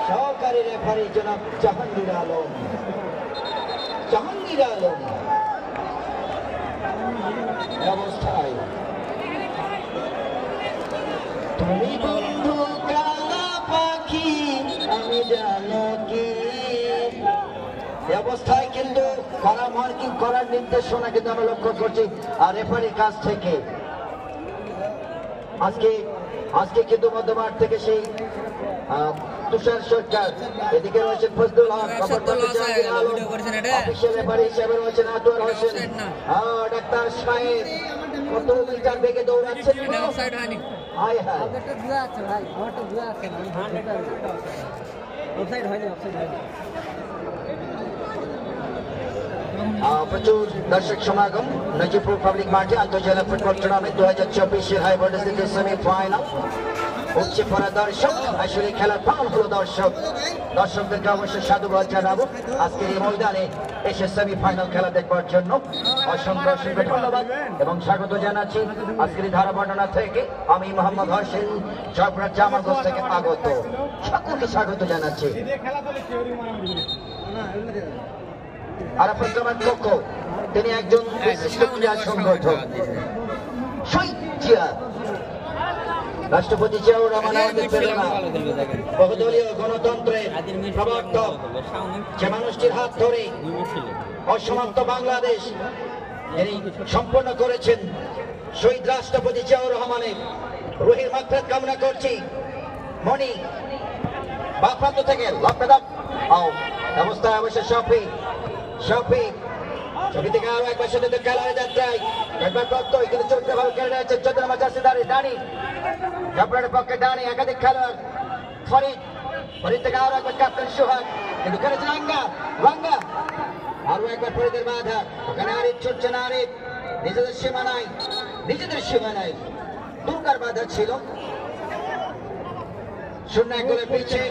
সহকারী রেফারি জনাব জাহাঙ্গীর আলম অবস্থায়, তুমি বন্ধু কালা পাখি আমি জানো কি, অবস্থায় কিন্তু করা মার্কিং করার নির্দেশনা কিন্তু আমরা লক্ষ্য করছি আর রেফারির কাছ থেকে। আজকে কিন্তু মধ্যমাঠ থেকে সেই তুষার সরকার, এদিকে রয়েছেন ফজলুল হক, অফিসিয়াল রেফারি হিসেবে রয়েছেন আতোয়ার হোসেন, ডাক্তার সাহেব কত মিটার বেগে দৌড়াচ্ছেন, প্রচুর দর্শক সমাগম নজিপুর পাবলিক মাঠে আন্তর্জাতিক football tournament 2024 high voltage semifinal. উঠছে পড়া দর্শক, আসলে খেলার প্রাণ হলো দর্শকদেরকে অবশ্যই সাধুবাদ জানাবো আজকের এই ময়দানে এসে সেমিফাইনাল খেলা দেখবার জন্য। অসংখ্য ধন্যবাদ এবং স্বাগত জানাচ্ছি আজকের এই ধারা বর্ণনা থেকে। আমি মোহাম্মদ হোসেন জয়পুরহাট জামালগঞ্জ থেকে আগত, সকলকে স্বাগত জানাচ্ছি। আরাফাত জামান কক্ষ, তিনি একজন বিশিষ্ট ক্রীড়া সংগঠক, শহীদ জিয়া, রাষ্ট্রপতি জিয়াউর রহমান আমাদের প্রেরণা, বহুদলীয় গণতন্ত্রের প্রবর্তক, যে মানুষটির হাত ধরে অসমাপ্ত বাংলাদেশ যিনি সম্পন্ন করেছেন শহীদ রাষ্ট্রপতি জিয়াউর রহমানের রুহের মাগফিরাত কামনা করছি। মনি বাপ্রান্ত থেকে লপেদাপ অবস্থায় অবশ্য শফিক ছবি থেকে আরো একবার সাথে খেলার যাত্রায় একবার প্রত্যয় কিন্তু চরিত্র ভাবে খেলে রয়েছে 14 নম্বর জার্সি ধারী ডানি জাফরের পক্ষে ডানি একাধিক খেলোয়াড় ফরিদ থেকে আরো একবার ক্যাপ্টেন সোহাগ কিন্তু খেলেছেন রাঙ্গা আরো একবার ফরিদের বাধা ওখানে আরিফ ছুটছে না আরিফ নিজেদের সীমানায় দুর্গার বাধা ছিল 0-1 গোলে পিছিয়ে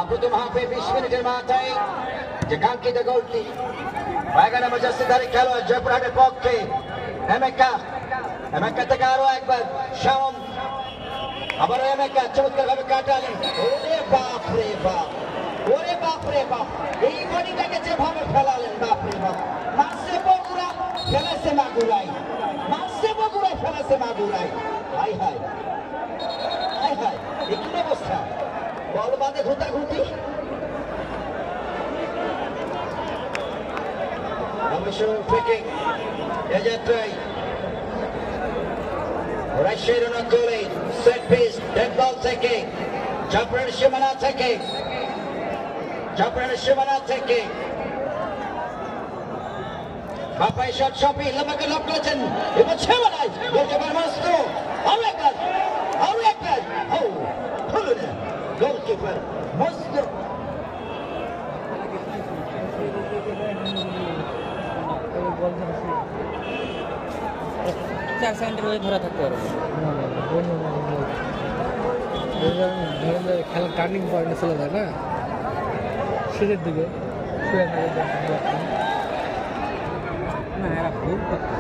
প্রথম হাফে 20 মিনিটের মাথায় যে কাঙ্ক্ষিত গোলটি 11 নম্বর জার্সিধারী খেলোয়াড় জয়পুরহাটের পক্ষে এমেকা থেকে আরো একবার শাম আবারও এমেকা চমৎকার ভাবে কাটালেন। ওরে বাপ এই বডিটাকে যেভাবে ফেলালেন বাপরে বাপ মাসে বগুড়া ফেলেছে মাগুরাই হাই একটু অবস্থা বল বাঁধে ঘুটি অবশ্য ফ্রিকিক এ যাত্রায় রাজশাহীর অনুকূলে সেট পিস ডেড বল থেকে জাফরের সীমানা থেকে বাপাই শট শপি লম্বাকে লক করেছেন এবার সীমানায় গোলকিপার মস্ত আরো একবার হলো না গোলকিপার মস্ত চার সেকেন্ডের ওই ধরা থাকতে পারবে খেলা টার্নিং পয়েন্টে চলে যায় না শেষের দিকে না এরা ভুল করতে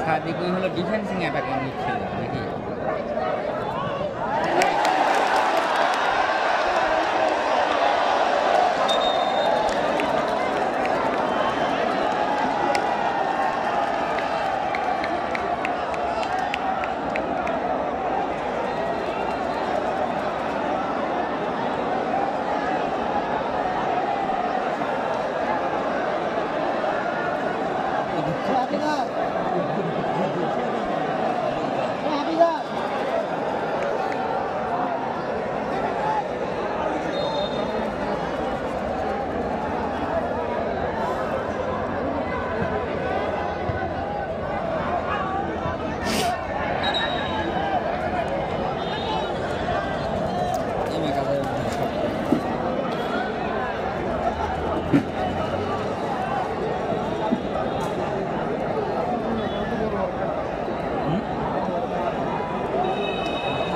সাদিকই হলো ডিফেন্সিং অ্যাটাকিং মিডফিল্ডার নাকি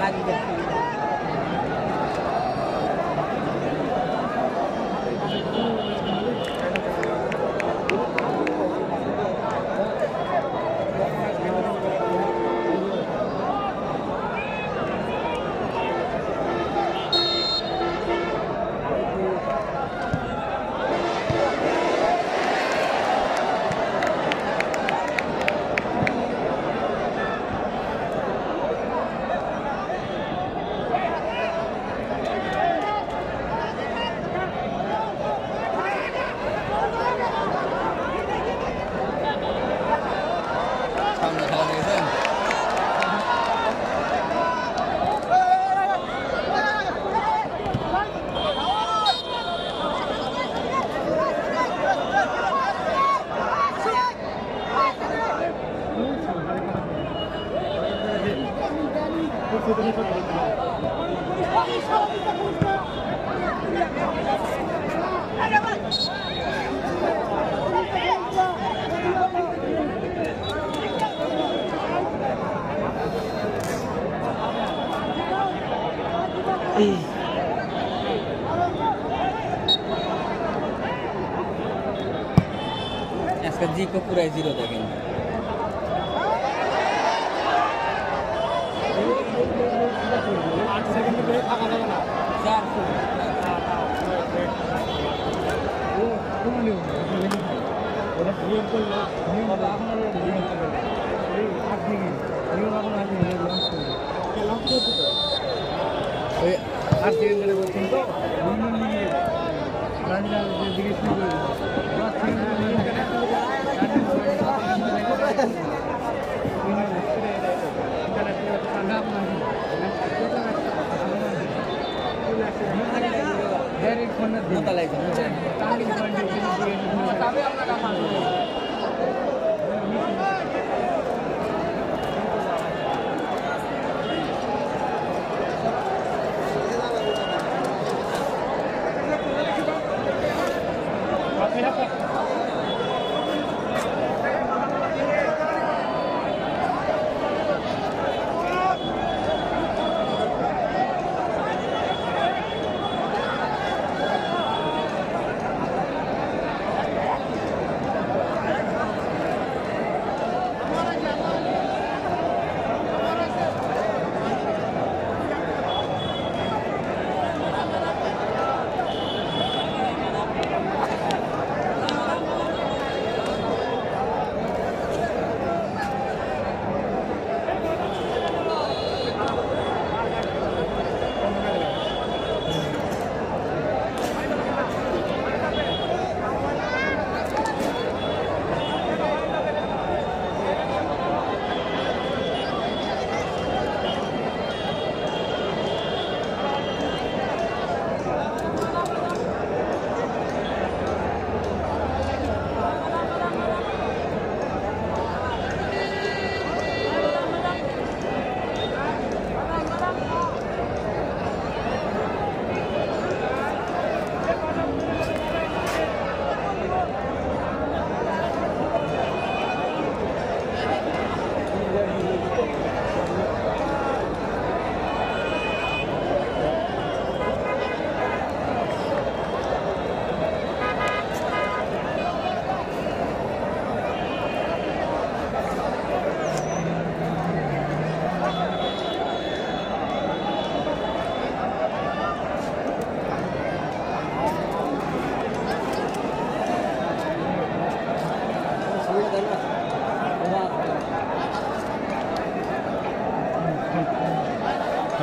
আজকে জি को पूरा 0 দেখেন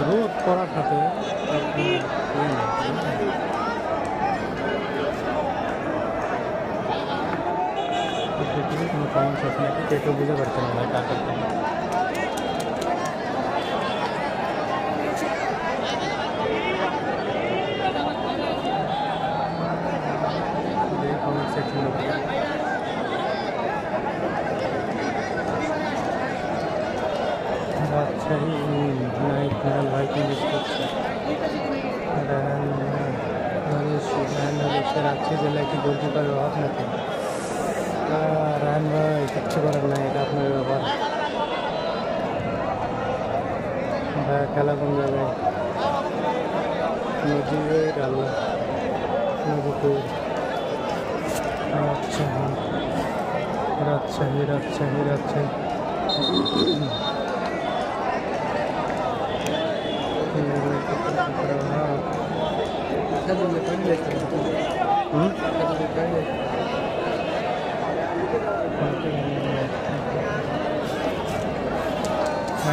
রোদ পড়ার সাথে কোনো কমেন্টস আছে নাকি কেউ বুঝতে পারছে না ভাই কাকে কমেন্ট সেকশন রাজশাহী নাইট মেরাল ভাই কি মিস করছে রাজশাহী জেলায় কি গোলকিপারের অভাব নাকি রায়হান ভাই কিচ্ছু করার নাই এটা আপনার ব্যাপার ভাই খেলা কোন জায়গায় নদীর আল্লাহ নদীপুর রাজশাহী রাজশাহী রাজশাহী রাজশাহী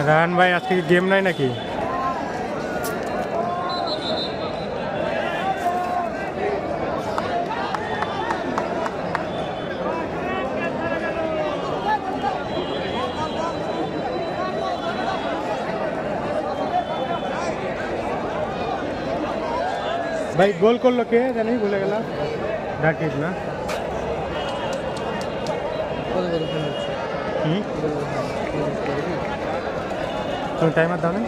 রায়হান ভাই আজকে গেম নাই নাকি भाई गोल कर लो के नहीं भूले गला डाकिट ना तुम टाइम दाও না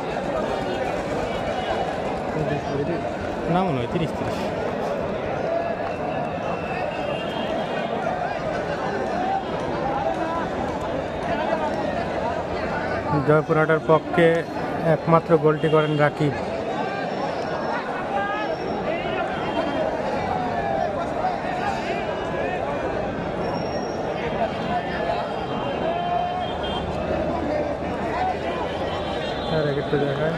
না মনে হয় 30 জয়পুরহাটের পক্ষে একমাত্র গোলটি করেন রাকিব জায়গায়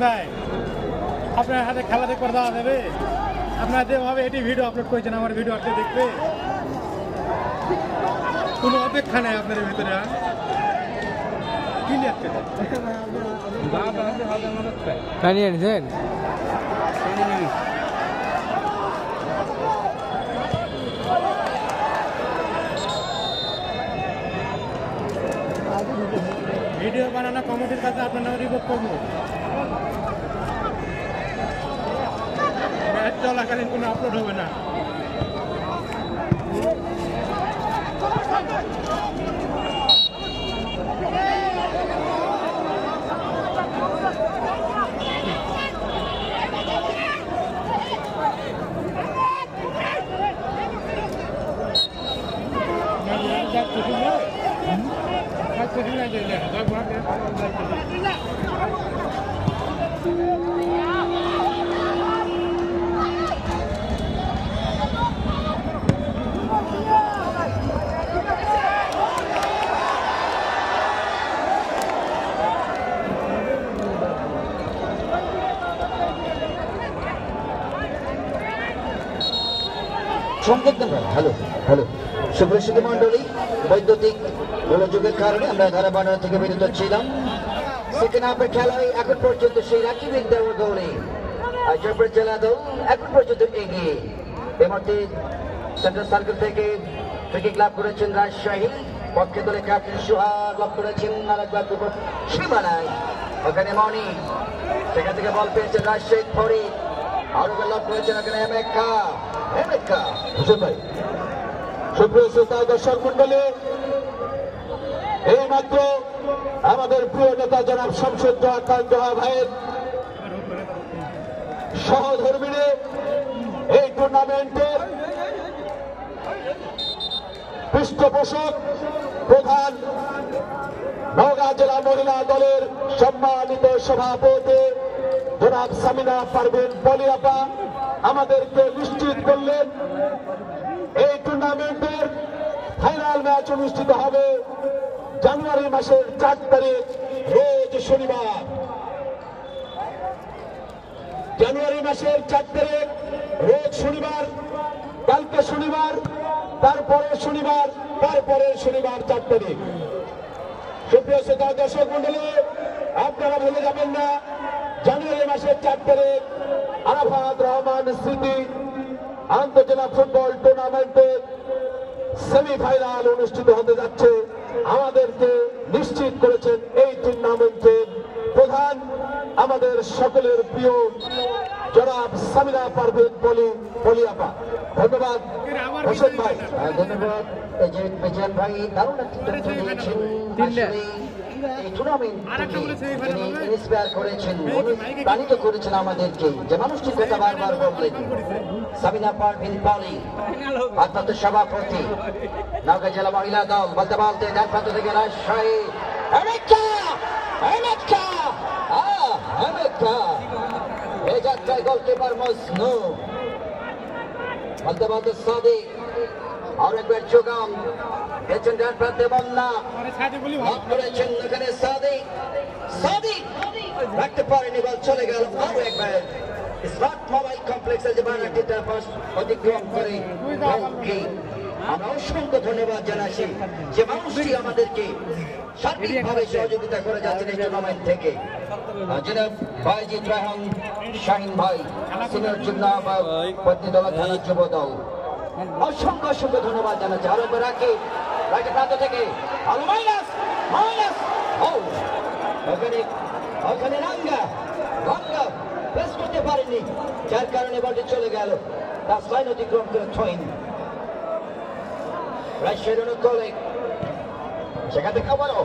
ভাই আপনার হাতে খেলা দেখবার দেওয়া যাবে আপনারা যেভাবে এটি ভিডিও আপলোড করেছেন আমার ভিডিও আপনি দেখবে কোনো অপেক্ষা নেই আপনাদের ভিতরে কি লিখতে কানি আনছেন ভিডিও বানানো কমিটির কাছে আপনার নাম রিপোর্ট করবো ম্যাচ চলাকালীন কোনো আপলোড হবে না হ্যালো হ্যালো সুপ্রসিদ্ধ মন্ডলী বৈদ্যুতিক গোলযোগের কারণে আমরা ধারাবাহিক থেকে বিরত ছিলাম সেকেন্ড হাফের খেলায় এখন পর্যন্ত সেই রাকিবের দেওয়া দৌড়ে আর জয়পুর জেলা দল এখন পর্যন্ত এগিয়ে এই মুহূর্তে সেন্ট্রাল সার্কেল থেকে ফ্রিকিক লাভ করেছেন রাজশাহী পক্ষে দলে ক্যাপ্টেন সুহাগ লাভ করেছেন আরেকবার দুপুর সীমানায় ওখানে মনি সেখান থেকে বল পেয়েছেন রাজশাহী ফরিদ আরো লাভ করেছেন এখানে এমেকা হোসেন ভাই সুপ্রিয় শ্রোতা দর্শক মন্ডলী এই মাত্র আমাদের প্রিয় নেতা জনাব শামসুর খান জোহা ভাইয়ের সহধর্মিণী এই টুর্নামেন্টের পৃষ্ঠপোষক প্রধান নওগাঁ জেলা মহিলা দলের সম্মানিত সভাপতি জনাব সামিনা পারভিন পলিয়াপা আমাদেরকে নিশ্চিত করলেন এই টুর্নামেন্টের ফাইনাল ম্যাচ অনুষ্ঠিত হবে জানুয়ারি মাসের 4 তারিখ রোজ শনিবার জানুয়ারি মাসের 4 তারিখ রোজ শনিবার কালকে শনিবার তারপরের শনিবার 4 তারিখ সুপ্রিয় শ্রোতা দর্শক মন্ডলী আপনারা ভুলে যাবেন না জানুয়ারি মাসের 4 তারিখ আরাফাত রহমান স্মৃতি আন্তঃজেলা ফুটবল টুর্নামেন্টের সেমিফাইনাল অনুষ্ঠিত হতে যাচ্ছে আমাদেরকে নিশ্চিত করেছেন এই টুর্নামেন্টের প্রধান আমাদের সকলের প্রিয় জনাব সামিনা পারভিন পলিয়াপা ধন্যবাদ হোসেন ভাই ধন্যবাদ এজেন্ট বেজান ভাই দারুণ একটি তথ্য দিয়েছেন এই টুর্নামেন্ট ইন্সপায়ার করেছেন অনুপ্রাণিত করেছেন আমাদেরকে যে মানুষটির কথা বারবার বললেন সামিনা পারভিন পলি ভারপ্রাপ্ত সভাপতি নওগাঁ জেলা মহিলা দল বলতে বলতে ডান প্রান্ত থেকে রাজশাহী এই যাত্রায় গোলকিপার মজনু বলতে বলতে সাদিক আর একবার যোগাম পেছন ডান প্রান্তে বন্যা করেছেন এখানে সাদিক রাখতে পারেনি বল চলে গেল আরো একবার স্মার্ট মোবাইল কমপ্লেক্সের যে বানাটি তার পাশ অতিক্রম করে আমরা অসংখ্য ধন্যবাদ জানাচ্ছি যে মানুষটি আমাদেরকে সার্বিকভাবে সহযোগিতা করে যাচ্ছেন এই টুর্নামেন্ট থেকে জনাব বাইজিদ রায়হান শাহিন ভাই সিনিয়র যুগ্ম পত্নীতলা থানা যুব দল অসংখ্য ধন্যবাদ জানাচ্ছি আরো রাখি রাখি প্রান্ত থেকে আলো মাইনাস ওখানে রাঙ্গা প্রেস করতে পারেনি যার কারণে বলটি চলে গেল তার লাইন অতিক্রম করে থইন রাজশাহীর অনুকূলে সেখান থেকে আবারও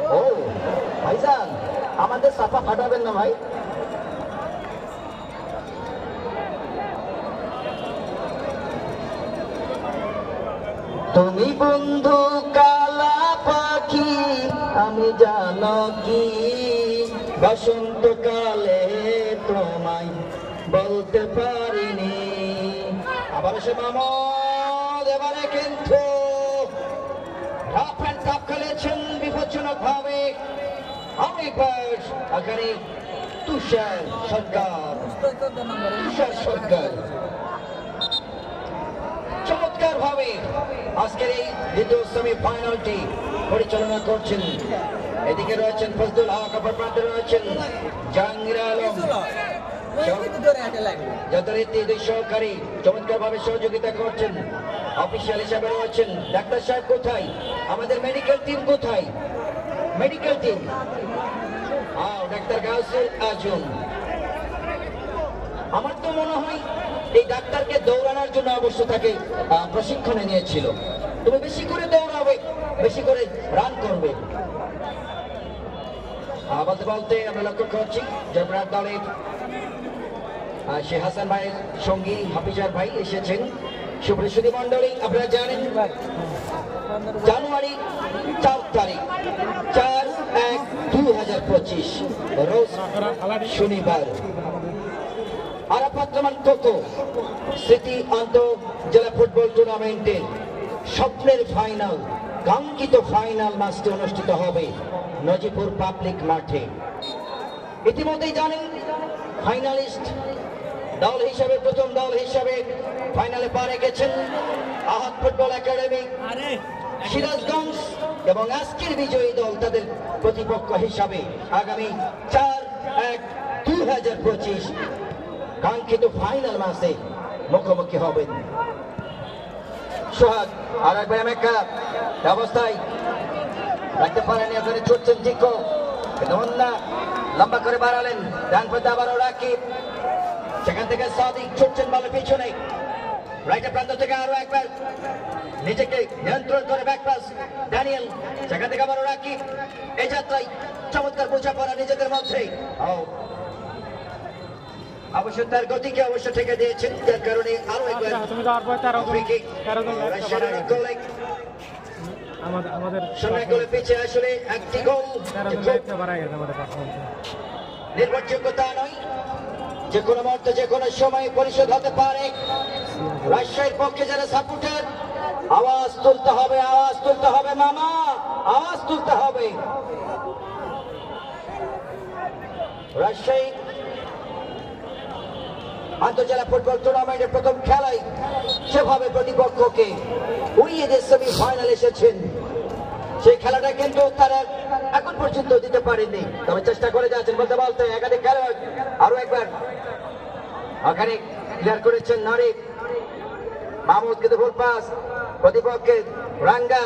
ভাইজান আমাদের সাফা ফাটাবেন না ভাই তুমি বন্ধু কালা পাখি আমি জানো কি বসন্তকালে তোমায় বলতে পারিনি আবার সে মামদ এবারে কিন্তু রাফ অ্যান্ড টাফ খেলেছেন বিপজ্জনক ভাবে অনেকবার এখানে তুষার সরকার আজকের এই দ্বিতীয় সেমিফাইনালটি পরিচালনা করছেন। এদিকে রয়েছেন ফজলুল হক, অপর প্রান্তে রয়েছেন জাহাঙ্গীর আলম, যথারীতি দুই সহকারী চমৎকার ভাবে সহযোগিতা করছেন। অফিসিয়াল হিসাবে রয়েছেন ডাক্তার সাহেব। কোথায় আমাদের মেডিকেল টিম? কোথায় মেডিকেল টিম? ডাক্তার গাউসুল আজম। আমার তো মনে হয় এই ডাক্তারকে দৌড়ানোর জন্য অবশ্য তাকে প্রশিক্ষণে নিয়েছিল। তুমি বেশি করে দৌড়াবে, বেশি করে রান করবে। বলতে বলতে আমরা লক্ষ্য করছি যমুনার দলের সে হাসান ভাইয়ের সঙ্গী হাফিজার ভাই এসেছেন। সুপ্রসুদী মন্ডলী, আপনারা জানেন জানুয়ারি 4 তারিখ 4/1/2025 রোজ শনিবার আরাফাত রহমান কোকো স্মৃতি আন্তঃজেলা ফুটবল টুর্নামেন্টের স্বপ্নের ফাইনাল, কাঙ্ক্ষিত ফাইনাল ম্যাচটি অনুষ্ঠিত হবে নজিপুর পাবলিক মাঠে। ইতিমধ্যেই জানেন ফাইনালিস্ট দল হিসাবে, প্রথম দল হিসাবে ফাইনালে পা রেখেছেন আহাদ ফুটবল একাডেমি সিরাজগঞ্জ, এবং আজকের বিজয়ী দল তাদের প্রতিপক্ষ হিসাবে আগামী 4/1/2025 কাঙ্ক্ষিত ফাইনাল ম্যাচে মুখোমুখি হবেন। সোহাগ আর একবার একটা অবস্থায় রাখতে পারেন, এখানে ছুটছেন জিকো, কিন্তু না লম্বা করে বাড়ালেন ডান পথে আবারও রাকিব, সেখান থেকে সাদিক ছুটছেন বলে পিছনে, রাইটের প্রান্ত থেকে আরো একবার নিজেকে নিয়ন্ত্রণ করে ব্যাক পাস ড্যানিয়েল, সেখান থেকে আবারও রাকিব। এই যাত্রায় চমৎকার বোঝাপড়া নিজেদের মধ্যে, অবশ্য তার গতিকে অবশ্য ঠেকে দিয়েছেন, যার কারণে আরো একবার পিছিয়ে আসলে একটি গোল নির্ভরযোগ্যতা নয়, যে কোনো মুহূর্তে যে কোনো সময় পরিশোধ হতে পারে। রাজশাহীর পক্ষে যারা সাপোর্টার, আওয়াজ তুলতে হবে, আওয়াজ তুলতে হবে মামা, আওয়াজ তুলতে হবে। রাজশাহী আন্তর্জেলা ফুটবল টুর্নামেন্টের প্রথম খেলায় সেভাবে প্রতিপক্ষকে উড়িয়ে দিয়ে সেমিফাইনাল এসেছেন, সেই খেলাটা কিন্তু তারা এখন পর্যন্ত দিতে পারেনি, তবে চেষ্টা করে যাচ্ছেন বলতে বলতে একাধিক খেলোয়াড়। আরো একবার ওখানে ক্লিয়ার করেছেন নারিফ মাহমুদ, কিন্তু ভুল পাস প্রতিপক্ষের রাঙ্গা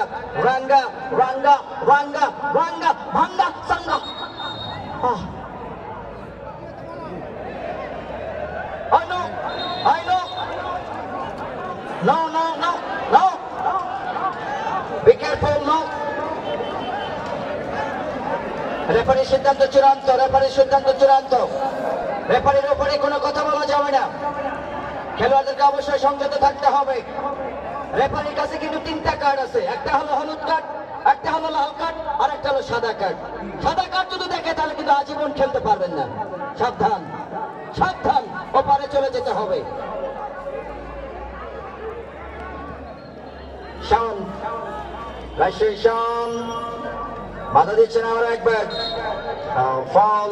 রাঙ্গা রাঙ্গা রাঙ্গা রাঙ্গা ভাঙ্গা Sanga. I know. No. Be careful, no. রেফারির সিদ্ধান্ত চূড়ান্ত, রেফারির উপরে কোনো কথা বলা যাবে না। খেলোয়াড়দেরকে অবশ্যই সংযত থাকতে হবে। রেফারির কাছে কিন্তু 3টা কার্ড আছে, একটা হলো হলুদ কার্ড, একটা হলো লাল কার্ড, আর একটা হলো সাদা কার্ড। সাদা কার্ড যদি দেখে তাহলে কিন্তু আজীবন খেলতে পারবেন না। সাবধান, ওপারে চলে যেতে হবে। শান বাধা দিচ্ছেন আরো একবার, ফল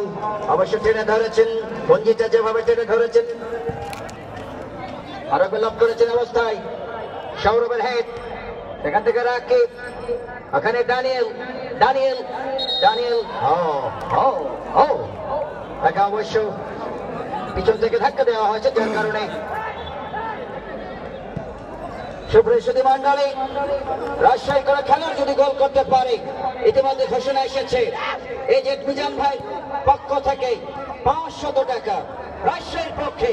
অবশ্য টেনে ধরেছেন, ভঙ্গিটা যেভাবে টেনে ধরেছেন, আরো লক করেছেন অবস্থায় সৌরভের হেড, সেখান থেকে রাকিব, ওখানে ড্যানিয়েল তাকে অবশ্য পিছন থেকে ধাক্কা দেওয়া হয়েছে, যার কারণে সুপ্রসুদী মন্ডলী রাজশাহী করে খেলার যদি গোল করতে পারে, ইতিমধ্যে ঘোষণা এসেছে এজেড মিজান ভাই পক্ষ থেকে 500 টাকা, রাজশাহীর পক্ষে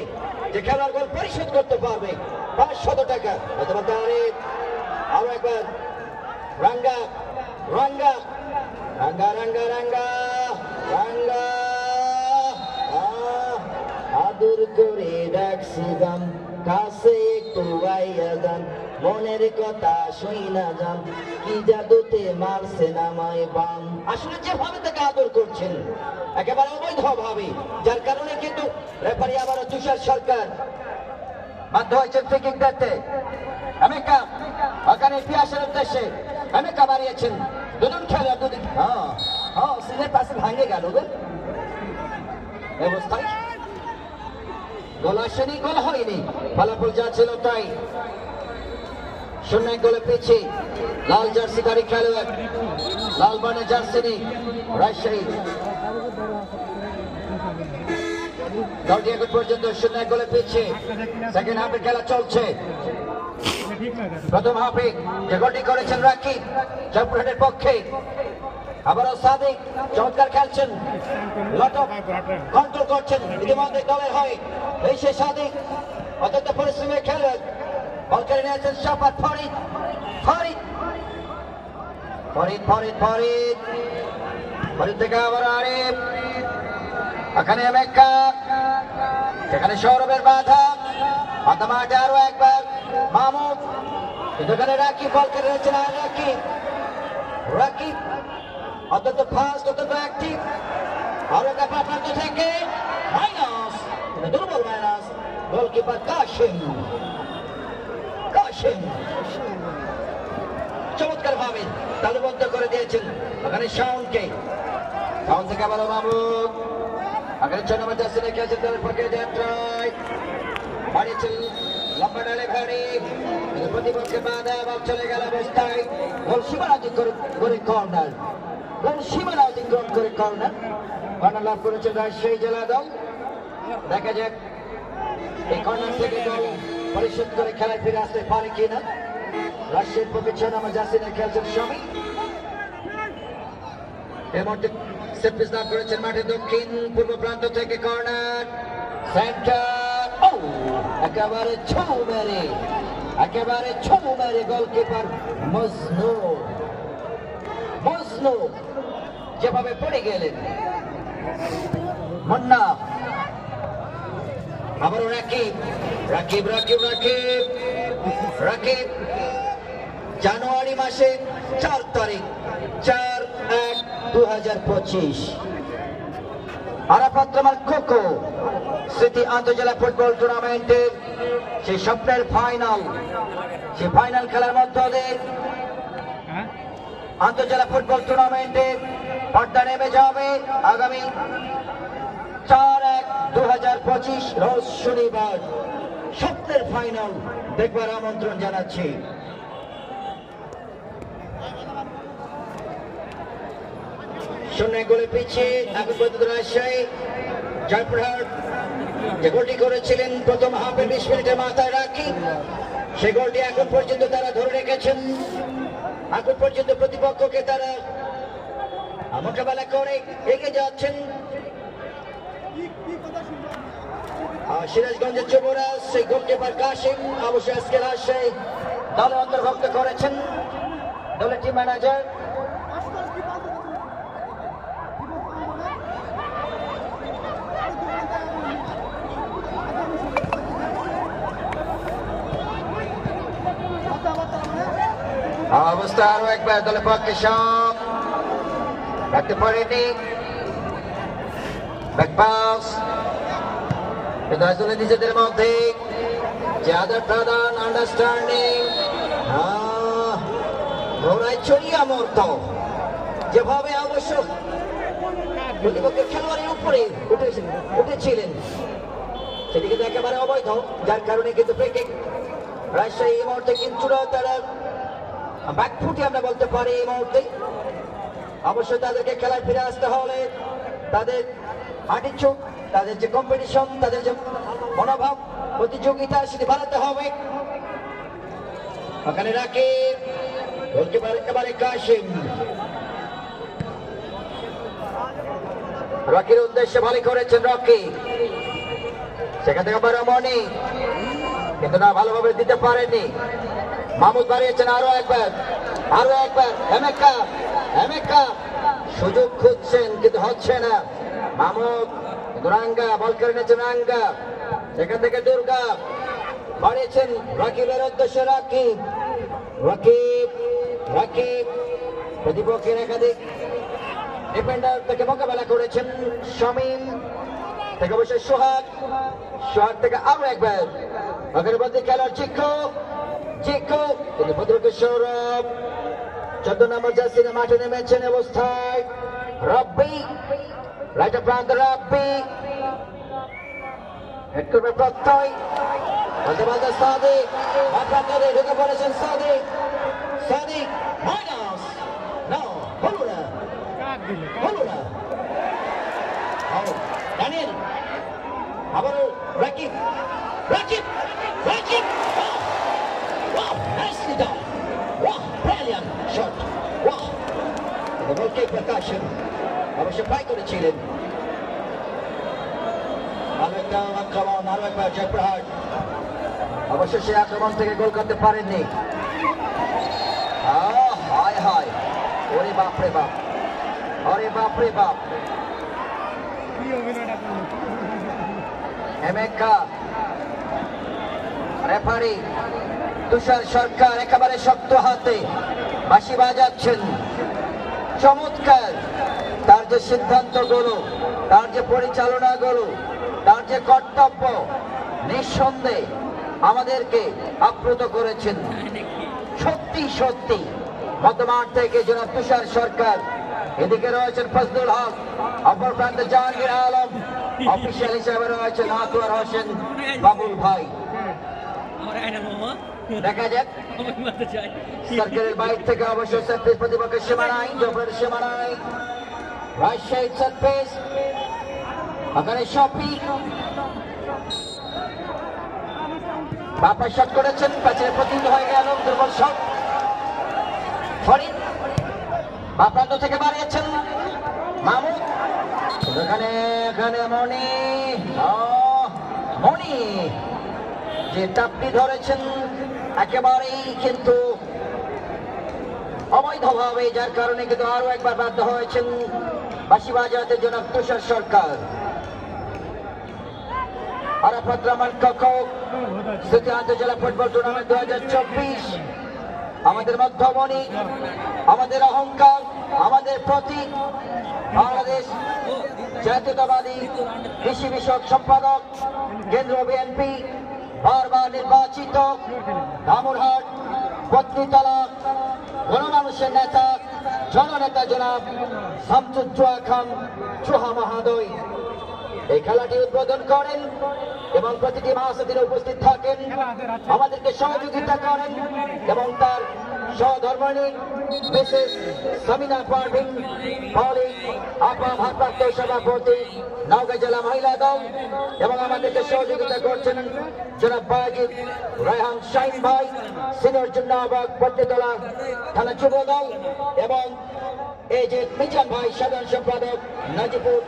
যে খেলার গোল পরিশোধ করতে পারবে 500 টাকা। আরো একবার রাঙ্গা রাঙ্গা রাঙ্গা রাঙ্গা রাঙ্গা রাঙ্গা আদর করে ডাকছি গান, কাছে একটু গাইয়া যান, মনের কথা শুই না যান, কি জাদুতে মারছে নামায় বান। আসলে যেভাবে তাকে আদর করছেন একেবারে অবৈধ ভাবে, যার কারণে কিন্তু রেফারি আবারও তুষার সরকার বাধ্য হয়েছেন ফ্রি কিক দিতে। আমেরিকা ওখানে পিয়াসের উদ্দেশ্যে আমেরিকা বাড়িয়েছেন, দুজন খেলোয়াড় দুদিন সিনের পাশে ভাঙে গেল অবস্থায়, গোল আসেনি, গোল হয়নি, ফলাফল যা ছিল তাই। শূন্য গোলে পিছিয়ে লাল জার্সিধারী খেলোয়াড়, লাল বর্ণের জার্সি নেই রাজশাহী। দলটি এখন পর্যন্ত শূন্য গোলে পিছিয়ে। সেকেন্ড হাফের খেলা চলছে। প্রথম হাফে যে গোলটি করেছেন রাকিব জয়পুরহাটের পক্ষে, আবারও সাদিক চমৎকার খেলছেন, লটক কন্ট্রোল করছেন ইতিমধ্যে দলের হয়ে। এই সে সাদিক অত্যন্ত পরিশ্রমের খেলোয়াড়, বল কেড়ে নিয়েছেন শাফাত ফরিদ। ফরিদ ফরিদ ফরিদ ফরিদ ফরিদ থেকে আবার আরিফ, এখানে মেক্কা, সেখানে সৌরভের বাধা, মাথা মাঠে আরো একবার মাহমুদ, কিন্তু এখানে রাকিব বল কেড়ে নিয়েছেন। আর রাকিব অত্যন্ত ফাস্ট, অত্যন্ত অ্যাক্টিভ, আরো একটা প্রান্ত থেকে মাইনাস, দুর্বল মাইনাস, গোলকিপার কাশিম। কাশিম চমৎকার ভাবে তালুবদ্ধ করে দিয়েছেন ওখানে শাওনকে। শাওন থেকে আবার মাহমুদ, আগে 6 নম্বর জার্সি রেখে আছেন দলের পক্ষে যাত্রায়, বাড়িয়েছেন লম্বা ডালে ভারী, প্রতিপক্ষের বাধা, বল চলে গেল অবস্থায়, গোল সীমানা অতিক্রম করে কর্নার, গোল সীমানা অতিক্রম করে কর্নার, কর্নার লাভ করেছেন রাজশাহী জেলা দল। দেখা যাক এই কর্নার থেকে দল পরিশোধ করে খেলায় ফিরে আসতে পারে কিনা। রাজশাহীর পক্ষে 6 নম্বর জার্সি নিয়ে খেলছেন শমী। এই মুহূর্তে সেট পিস লাভ করেছেন মাঠের দক্ষিণ পূর্ব প্রান্ত থেকে কর্নার, সেন্টার, ও একেবারে ছৌ মেরে গোলকিপার মজনু যেভাবে পড়ে গেলেন। মুন্না আবারও রাকিব, রাকিব রাকিব রাকিব রাকিব জানুয়ারি মাসে 4 তারিখ 4/1/2025 আরাফাত রহমান কোকো স্মৃতি আন্তর্জেলা ফুটবল টুর্নামেন্টের সেই স্বপ্নের ফাইনাল, সেই ফাইনাল খেলার মধ্য দিয়ে আন্তর্জেলা ফুটবল টুর্নামেন্টে পর্দা নেমে যাবে আগামী 4/1/2025 রোজ শনিবার। স্বপ্নের ফাইনাল দেখবার আমন্ত্রণ জানাচ্ছি। শূন্য গোলে পিছিয়ে এখন পর্যন্ত রাজশাহী। জয়পুরহাট যে গোলটি করেছিলেন প্রথম হাফে 20 মিনিটের মাথায় রাখি, সে গোলটি এখন পর্যন্ত তারা ধরে রেখেছেন। এখন পর্যন্ত প্রতিপক্ষকে তারা মোকাবেলা করে এগিয়ে যাচ্ছেন। সিরাজগঞ্জের যুবরাজ সেই গোলকিপার কাশিম অবশ্যই আজকে রাজশাহী দলে অন্তর্ভুক্ত করেছেন দলের টিম ম্যানেজার। অবস্থা আরো একবার দলের পক্ষে সব রাখতে পারেনি, ব্যাকপাস কিন্তু আসলে নিজেদের মধ্যে যে আদান প্রদান, আন্ডারস্ট্যান্ডিং, ঘোড়ায় চড়িয়া মরত যেভাবে অবশ্য প্রতিপক্ষের খেলোয়াড়ের উপরে উঠেছিলেন, সেটি কিন্তু একেবারে অবৈধ, যার কারণে কিন্তু রাজশাহী এই মুহূর্তে কিন্তু তারা ব্যাকফুটে আমরা বলতে পারি। এই মুহূর্তে অবশ্যই তাদেরকে খেলায় ফিরে আসতে হলে তাদের অ্যাটিটিউড, তাদের যে কম্পিটিশন, তাদের যে মনোভাব, প্রতিযোগিতা, সেটি বাড়াতে হবে। ওখানে রাকিব, গোলকিপার একেবারে কাশিম, রকির উদ্দেশ্যে ভালো করেছেন রকি, সেখান থেকে রমণী কিন্তু না ভালোভাবে দিতে পারেননি। মাহমুদ বাড়িয়েছেন আরো একবার এমেকা সুযোগ খুঁজছেন কিন্তু হচ্ছে না। মাহমুদ রাঙ্গা বল করে নিয়েছেন, রাঙ্গা সেখান থেকে দুর্গা বাড়িয়েছেন রাকিবের উদ্দেশ্যে, রাকিব প্রতিপক্ষের একাধিক ডিফেন্ডার থেকে মোকাবেলা করেছেন। শামিম থেকে অবশ্যই সোহাগ থেকে আরো একবার অগ্রবর্তী খেলার চিক্কু কিন্তু প্রতিপক্ষ সৌরভ 14 নম্বর জার্সি মাঠে নেমেছেন অবস্থায়। রব্বি রাইট প্রান্ত, রব্বি হেড করবে প্রত্যয়, বলতে বলতে সাদিক মাত্রাতে ঢুকে পড়েছেন সাদিক সাদিক মাইনাস না হলো না দানিয়েল আবারও Rakib Rakib Rakib Wow, nicely done. Wow, brilliant shot. Wow. The goalkeeper Kashim অবশ্য ট্রাই করেছিলেন। আরো একটা আক্রমণ, আরো একবার জয়প্রহাট অবশ্য সে আক্রমণ থেকে গোল করতে পারেননি। হায় হায়, ওরে বাপ রে বাপ, ওরে বাপ রে বাপ। এমেকা রেফারি তুষার সরকার একেবারে শক্ত হাতে বাঁশি বাজাচ্ছেন। চমৎকার তার যে সিদ্ধান্তগুলো, তার যে পরিচালনাগুলো, তার যে কর্তব্য, নিঃসন্দেহে আমাদেরকে আপ্লুত করেছেন। সত্যি সত্যি মধ্যমাঠ থেকে জনাব তুষার সরকার, এদিকে রয়েছেন ফজলুল হক, অপর প্রান্তে জাহাঙ্গীর আলম, অফিসিয়াল হিসেবে রয়েছেন আতোয়ার হোসেন বাবুল ভাই। দেখা যাক সরকারের বাইরে থেকে অবশ্য সেটপিস প্রতিপক্ষের সীমানায়, জবরের সীমানায় রাজশাহী সেটপিস, ওখানে শফি বাপা শট করেছেন, প্যাচের প্রতিহত হয়ে গেল, দুর্বল শট। ফরিদ বাপ্রান্ত থেকে বাড়িয়েছেন মামুদ, এখানে এখানে মনি মনি যে টাপটি ধরেছেন একেবারেই কিন্তু অবৈধভাবে, যার কারণে কিন্তু আরো একবার বাধ্য হয়েছেন বাঁশি বাজাতে জনাব তুষার সরকার। আরাফাত রহমান ককক, স্মৃতি আন্তর্জেলা ফুটবল টুর্নামেন্ট 2024, আমাদের মধ্যমণি, আমাদের অহংকার, আমাদের প্রতীক, বাংলাদেশ জাতীয়তাবাদী কৃষি বিষয়ক সম্পাদক, কেন্দ্র বিএনপি, বারবার নির্বাচিত, ধামুরহাট পত্নীতলা গণমানুষের নেতা, জননেতা জনাব শামসুজ্জোয়া খান চুহা মহোদয় এই খেলাটি উদ্বোধন করেন এবং প্রতিটি মহাসচিব উপস্থিত থাকেন, আমাদেরকে সহযোগিতা করেন এবং তার সহধর্মিণী মিসেস সামিনা পারভিন মৌলিক আপা ভারপ্রাপ্ত সভাপতি নওগাঁ জেলা মহিলা দল, এবং আমাদেরকে সহযোগিতা করছেন জনাব বাজিদ রায়হান শাহিন ভাই, সিনিয়র যুগ্ম আহ্বায়ক পত্নীতলা থানা যুব দল, এবং এই যে মিজান ভাই সাধারণ সম্পাদক নাজিপুর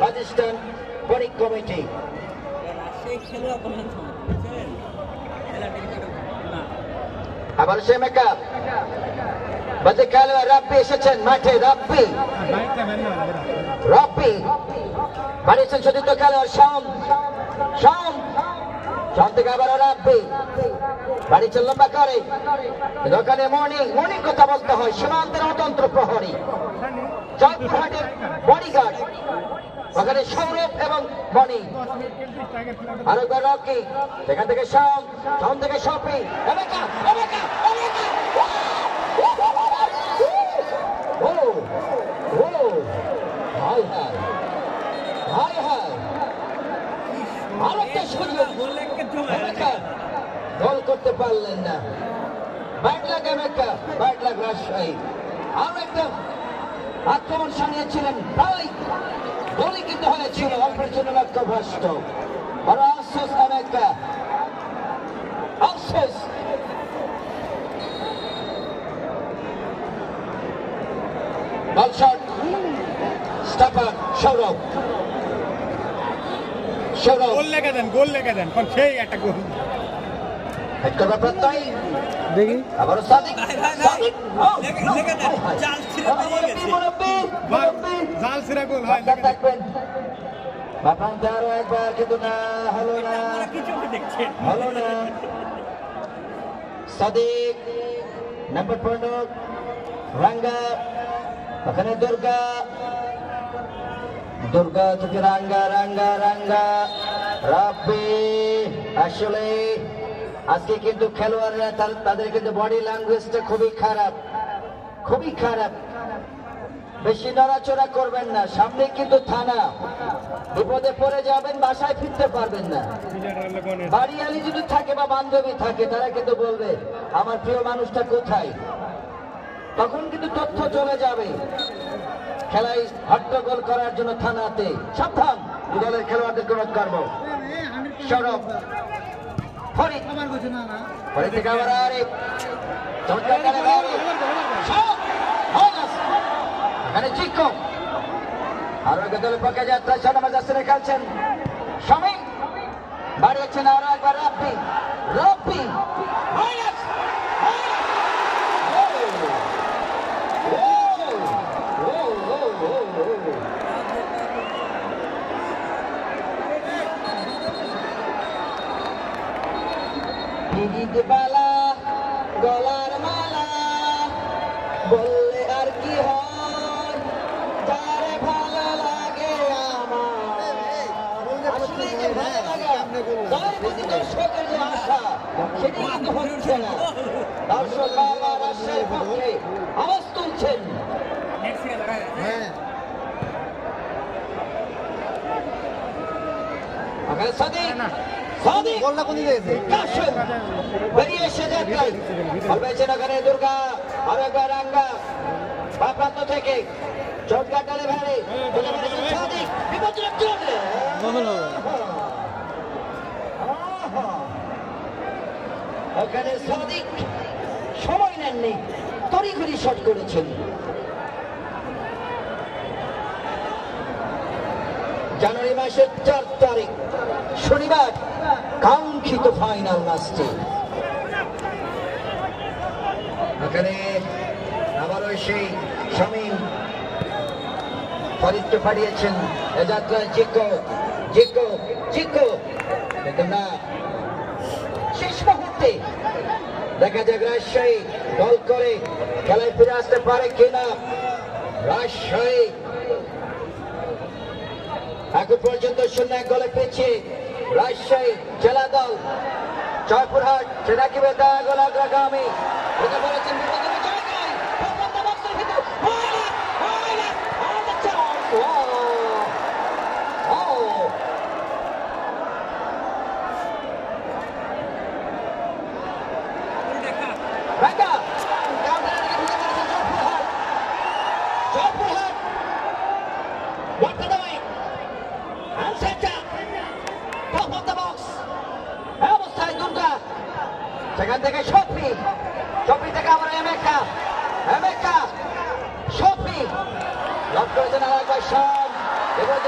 রাজস্থান বণিক কমিটি। আবার সে মেকআপ বলতে খেলোয়াড় রাব্বি এসেছেন মাঠে, রাব্বি বাড়িয়েছেন সতীর্থ খেলোয়াড় শাম শাম শাম থেকে আবার রাব্বি বাড়িয়েছেন লম্বা করে, ওখানে মনি কথা বলতে হয়, সীমান্তের অতন্ত্র প্রহরী, জয়পুরহাটের বডিগার্ড, ওখানে সৌরভ এবং মনি, আরেকবার রকি, সেখান থেকে শাম থেকে শফি, গোল করতে পারলেন না। ব্যাড লাগ আমেরিকা, ব্যাড লাগ রাজশাহী। আরো একটা আক্রমণ সানিয়েছিলেন, প্রায় গোলই কিন্তু হয়েছিল, অল্পের জন্য লক্ষ্যভ্রষ্ট। বড় আফসোস আমেরিকা, আফসোস। বল শট, স্টপার সৌরভ, গোল লেগে দেন কোন সেই একটা গোল হেড করবার প্রত্যয় দেখি আবারও সাদিক জাল সিরা গোল হয় থাকবেন বাপান্তে আরো একবার, কিন্তু না হলো না, হলো না। সাদিক নাম্বার 12 রাঙ্গা, ওখানে দুর্গা থেকে রাঙ্গা রাব্বি। আসলে আজকে কিন্তু খেলোয়াড়রা তাদের কিন্তু বডি ল্যাঙ্গুয়েজটা খুবই খারাপ। বেশি নড়াচড়া করবেন না, সামনে কিন্তু থানা, বিপদে পড়ে যাবেন, বাসায় ফিরতে পারবেন না। বাড়িয়ালি যদি থাকে বা বান্ধবী থাকে, তারা কিন্তু বলবে আমার প্রিয় মানুষটা কোথায়, তখন কিন্তু তথ্য চলে যাবে। খেলায় হট্টগোল করার জন্য থানাতে সাবধান। দলের খেলোয়াড়দের অনুরোধ করবো, সৌরভ ফরিদ ফরিদ থেকে আবার আরেক চমৎকার খেলা এখানে চিক্কো আরো এক দলের পক্ষে যাত্রা শাহনামাজ আসরে খেলছেন শামীম, বাড়িয়েছেন আরো একবার রাব্বি রাব্বি বালা গলার মালা বললে আর কি হয়, যারে ভালো লাগে আমার আসলে যে ভালো লাগা তার প্রতি দর্শকের যে আশা সেটি কিন্তু হচ্ছে না। দর্শক বাবা রাজশাহীর পক্ষে আওয়াজ তুলছেন। সাদিক সাদিক বলটা কোন দিকে গেছে, কাশেম বেরিয়ে এসে যাত্রায় বলবেছেন ওখানে দুর্গা আর একবার রাঙ্গা বা প্রান্ত থেকে চটকার ডালে ভারে বলে বেরিয়েছেন সাদিক, বিপজ্জনক চলে ওখানে সাদিক সময় নেননি, তড়িঘড়ি শট করেছেন। জানুয়ারি মাসের 4 তারিখ শনিবার কাঙ্ক্ষিত ফাইনাল ম্যাচটি। এখানে আবারও সেই শামীম ফরিদকে পাঠিয়েছেন এ যাত্রায় জিকো জিকো জিকো, দেখুন না শেষ মুহূর্তে দেখা যাক রাজশাহী দল করে খেলায় ফিরে আসতে পারে কিনা। রাজশাহী এখন পর্যন্ত 0-1 গোলে পেয়েছে রাজশাহী জেলা দল। জয়পুরহাট সেটা কি বেদা গোল আগ্রাগামী বলেছেন সেখান থেকে শফি, শফি থেকে আবার এমেকা, এমেকা শফি লক করেছেন আর একবার শাম, এবার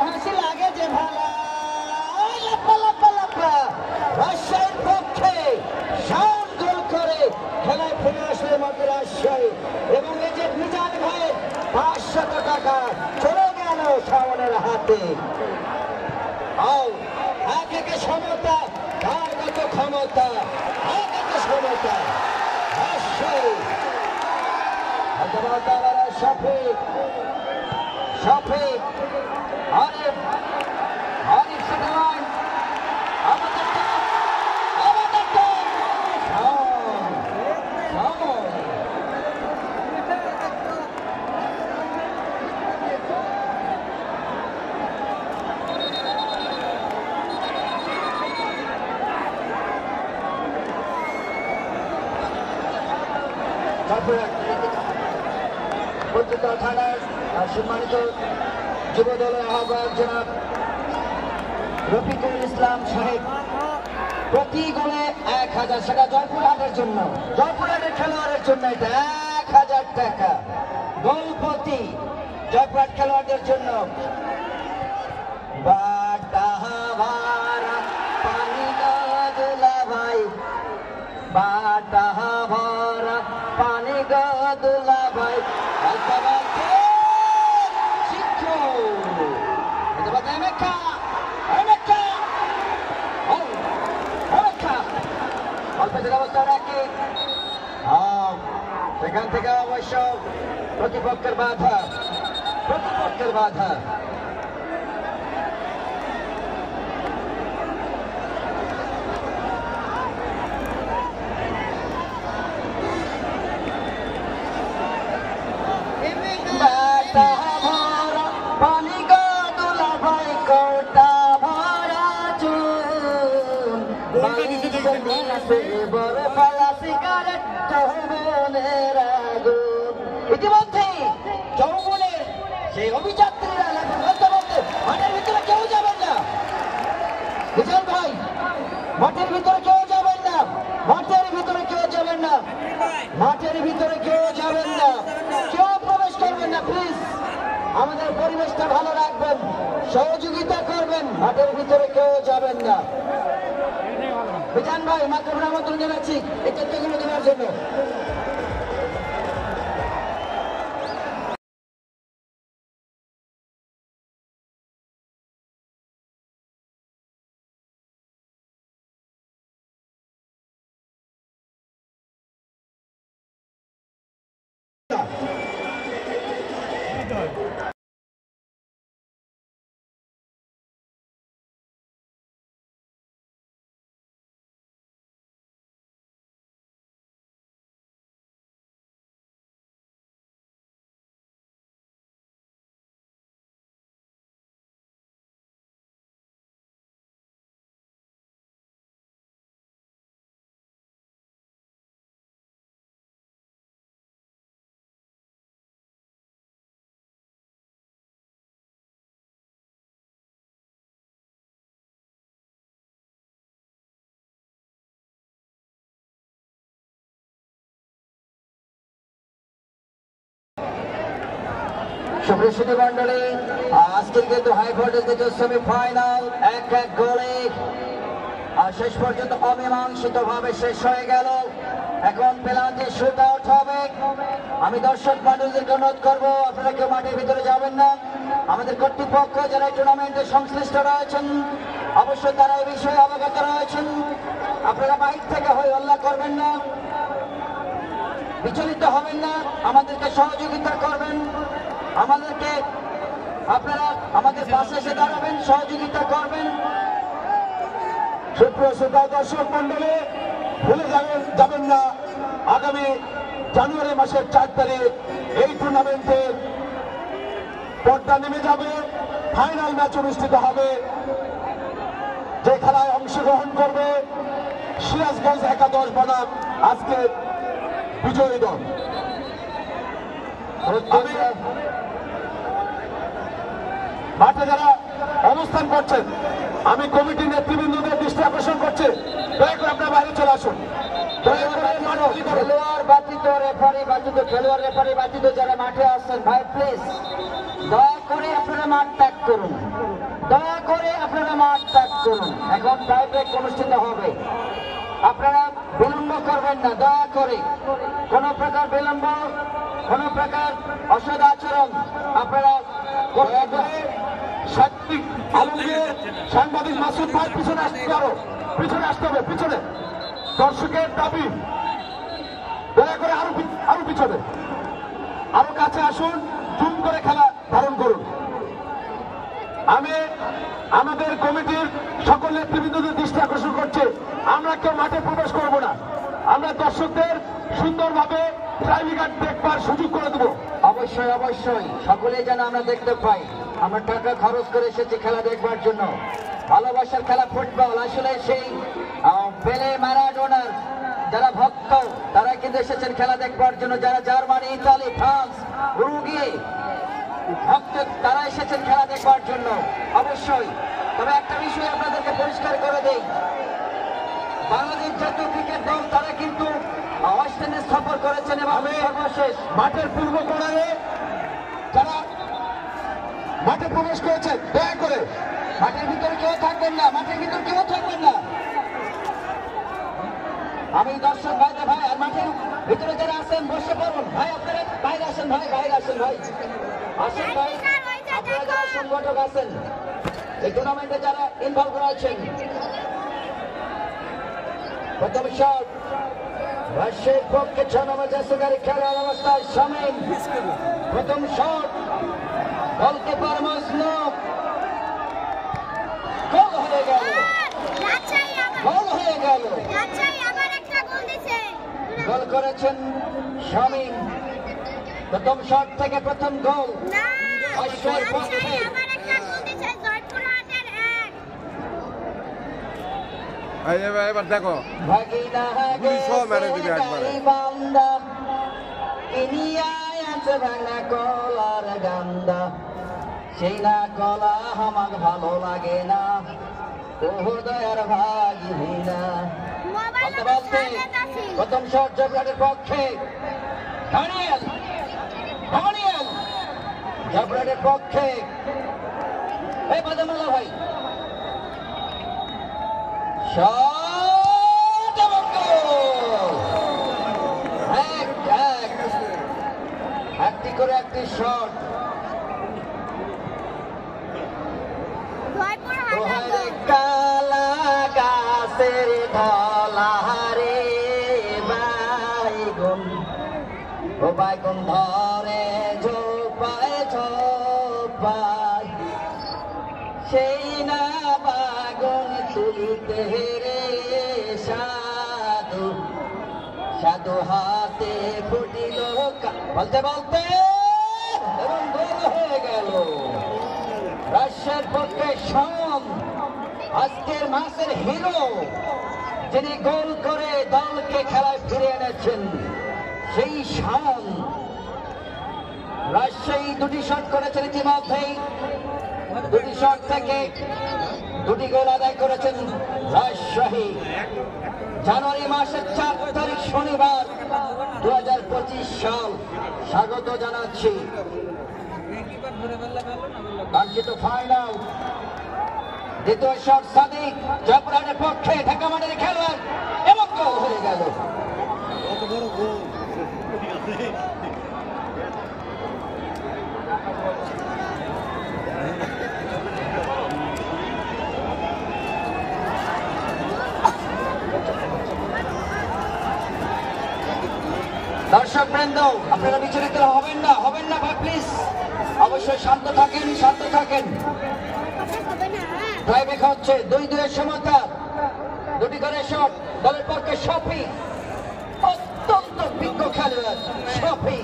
হাসি লাগে যে ভালা রাজশাহীর পক্ষে শান গোল করে খেলায় ফিরে আসলে মধ্যে রাজশাহী এবং এই যে মিজান ভাইয়ের 500 টাকা চলে গেল শাওনের হাতে। একে সমতা, কার কত ক্ষমতা, একে সমতা রাজশাহী শফিক শফিক আরিফ আরিফ সেটালাইন আমাদের থানার সম্মানিত যুব দলের আহ্বায়ক জনাব রফিকুল ইসলাম সাহেব প্রতি গোলে 1000, সেটা জয়পুরহাটের জন্য, জয়পুরহাটের খেলোয়াড়ের জন্য এটা 1000 টাকা গোল প্রতি জয়পুরহাট খেলোয়াড়দের জন্য। বাটা ভাড়া পানি গদলা ভাই, বাটা ভরা পানি গদলা ভাই। পেটের অবস্থা রাখি সেখান থেকে অবশ্য প্রতিপক্ষের বাধা ইতিমধ্যে যৌবনের সেই অভিযাত্রীরা মাঠের ভিতরে কেউ যাবেন না বিশাল ভাই, মাঠের ভিতরে কেউ যাবেন না, মাঠের ভিতরে কেউ যাবেন না, মাঠের ভিতরে কেউ যাবেন না, কেউ প্রবেশ করবেন না প্লিজ। আমাদের পরিবেশটা ভালো রাখবেন, সহযোগিতা করবেন, মাঠের ভিতরে কেউ যাবেন না। বিজান ভাই মাধ্যমে আমন্ত্রণ জানাচ্ছি এই তথ্যগুলো দেওয়ার জন্য। সুপ্রিয় মন্ডলী, আজকের কিন্তু হাই ভোল্টেজ দ্বিতীয় সেমিফাইনাল 1-1 গোলে শেষ পর্যন্ত অমীমাংসিত ভাবে শেষ হয়ে গেল। এখন পেনাল্টি শুট আউট হবে। আমি দর্শক মন্ডলীদেরকে অনুরোধ করবো, আপনারা কেউ মাঠের ভিতরে যাবেন না। আমাদের কর্তৃপক্ষ যারা টুর্নামেন্টে সংশ্লিষ্ট রয়েছেন অবশ্যই তারা এই বিষয়ে অবগত রয়েছেন। আপনারা বাইরে থেকে হই হল্লা করবেন না, বিচলিত হবেন না, আমাদেরকে সহযোগিতা করবেন, আমাদেরকে আপনারা আমাদের পাশে এসে দাঁড়াবেন, সহযোগিতা করবেন। সুপ্রিয় শ্রোতা দর্শক মন্ডলী, ভুলে যাবেন না আগামী জানুয়ারি মাসের 4 তারিখ এই টুর্নামেন্টের পর্দা নেমে যাবে, ফাইনাল ম্যাচ অনুষ্ঠিত হবে, যে খেলায় অংশগ্রহণ করবে সিরাজগঞ্জ একাদশ বনাম আজকে বিজয়ী দল। মাঠে যারা অবস্থান করছেন আমি কমিটির নেতৃবৃন্দদের দৃষ্টি আকর্ষণ করছি, দয়া করে আপনারা বাইরে চলে আসুন। খেলোয়াড় ব্যতীত রেফারি ব্যতীত খেলোয়াড় রেফারি ব্যতীত যারা মাঠে আসছেন ভাই প্লিজ দয়া করে আপনারা মাঠ ত্যাগ করুন, দয়া করে আপনারা মাঠ ত্যাগ করুন। এখন টাই ব্রেক অনুষ্ঠিত হবে, আপনারা বিলম্ব করবেন না, দয়া করে কোন প্রকার বিলম্ব, কোন প্রকার অসৎ আচরণ আপনারা সাংবাদিক মাসুদ ভাই পিছনে আসতে পারো, পিছনে আসতে হবে, পিছনে দর্শকের দাবি, দয়া করে আরো পিছনে আরো কাছে আসুন, জুম করে খেলা ধারণ করুন। আমি আমাদের কমিটির সকল নেতৃবৃন্দদের দৃষ্টি আকর্ষণ করছি, আমরা কেউ মাঠে প্রবেশ করব না, আমরা দর্শকদের সুন্দরভাবে ট্রাইব্রেকার দেখবার সুযোগ করে দেব। অবশ্যই অবশ্যই সকলেই যেন আমরা দেখতে পাই, আমরা টাকা খরচ করে এসেছি খেলা দেখবার জন্য, ভালোবাসার খেলা ফুটবল। আসলে সেই পেলে ম্যারাডোনার যারা ভক্ত তারা কিন্তু এসেছেন খেলা দেখবার জন্য, যারা জার্মানি, ইতালি, ফ্রান্স, উরুগুয়ে ভক্ত তারা এসেছেন খেলা দেখবার জন্য অবশ্যই। তবে একটা বিষয় আপনাদেরকে পরিষ্কার করে দেই, বাংলাদেশ জাতীয় ক্রিকেট দল তারা কিন্তু ওয়েস্ট ইন্ডিজ সফর করেছেন এবং সর্বশেষ মাঠের পূর্ব কোণারে যারা মাঠে প্রবেশ করেছেন দয়া করে মাঠের ভিতরে কেউ থাকবেন না, মাঠের ভিতরে কেউ থাকবেন না। আমি দর্শক ভাইদের ভাই আর মাঠের ভিতরে যারা আছেন বসে পড়ুন ভাই, আপনারা বাইরে আসেন ভাই, বাইরে আসেন ভাই, আসেন ভাই, আপনারা যারা সংগঠক আছেন এই টুর্নামেন্টে যারা ইনভলভ রয়েছেন প্রথম শট রাজশাহীর পক্ষে 6 নম্বর জার্সিধারী খেলার অবস্থায় শামীম। প্রথম শট গোলকিপার মজনুব। গোল হয়ে গেল, গোল হয়ে গেল। গোল করেছেন শামীম। প্রথম শট থেকে প্রথম গোল রাজশাহীর পক্ষে। এবার দেখো ভাগিনা সব মেরে দিবে একবারে। বান্দা ইনিয়ায় আছে ভাঙা কলার গান্দা, সেই না কলা আমার ভালো লাগে না, ওহ দয়ার ভাগিনা। বলতে বলতে প্রথম শট জবরাটের পক্ষে দানিয়েল, দানিয়েল জবরাটের পক্ষে। এই বাদামালা ভাই শট এবং গোল। একটি করে একটি শট। কালা গাছের ধলারে বাইগুন, ও বাইগুন ধরে ঝোপায় ঝোপায়, সেই না বাগুন তুলিতে রে সাধু, সাধু হাতে ফুটিল। বলতে বলতে এবং গোল হয়ে গেল রাজশাহীর পক্ষে শাম। আজকের ম্যাচের হিরো, যিনি গোল করে দলকে খেলায় ফিরে এনেছেন, সেই শাম। রাজশাহী দুটি শট করেছেন ইতিমধ্যেই, দুটি শট থেকে দুটি গোল আদায় করেছেন রাজশাহী। জানুয়ারি মাসের 4 তারিখ শনিবার 2025 সাল। স্বাগত জানাচ্ছি কাঙ্ক্ষিত ফাইনাল। দ্বিতীয় শট সাদিক জবরাটের পক্ষে, ঢাকা মাঠের খেলোয়াড় এবং গোল হয়ে গেল। দর্শক বৃন্দ, আপনারা বিচলিত হবেন না ভাই, প্লিজ অবশ্যই শান্ত থাকেন, শান্ত থাকেন। টাইব্রেক হচ্ছে 2-2 সমতা। দুটি করে শট দলের পক্ষে শফি, অত্যন্ত বিজ্ঞ খেলোয়াড় শফি।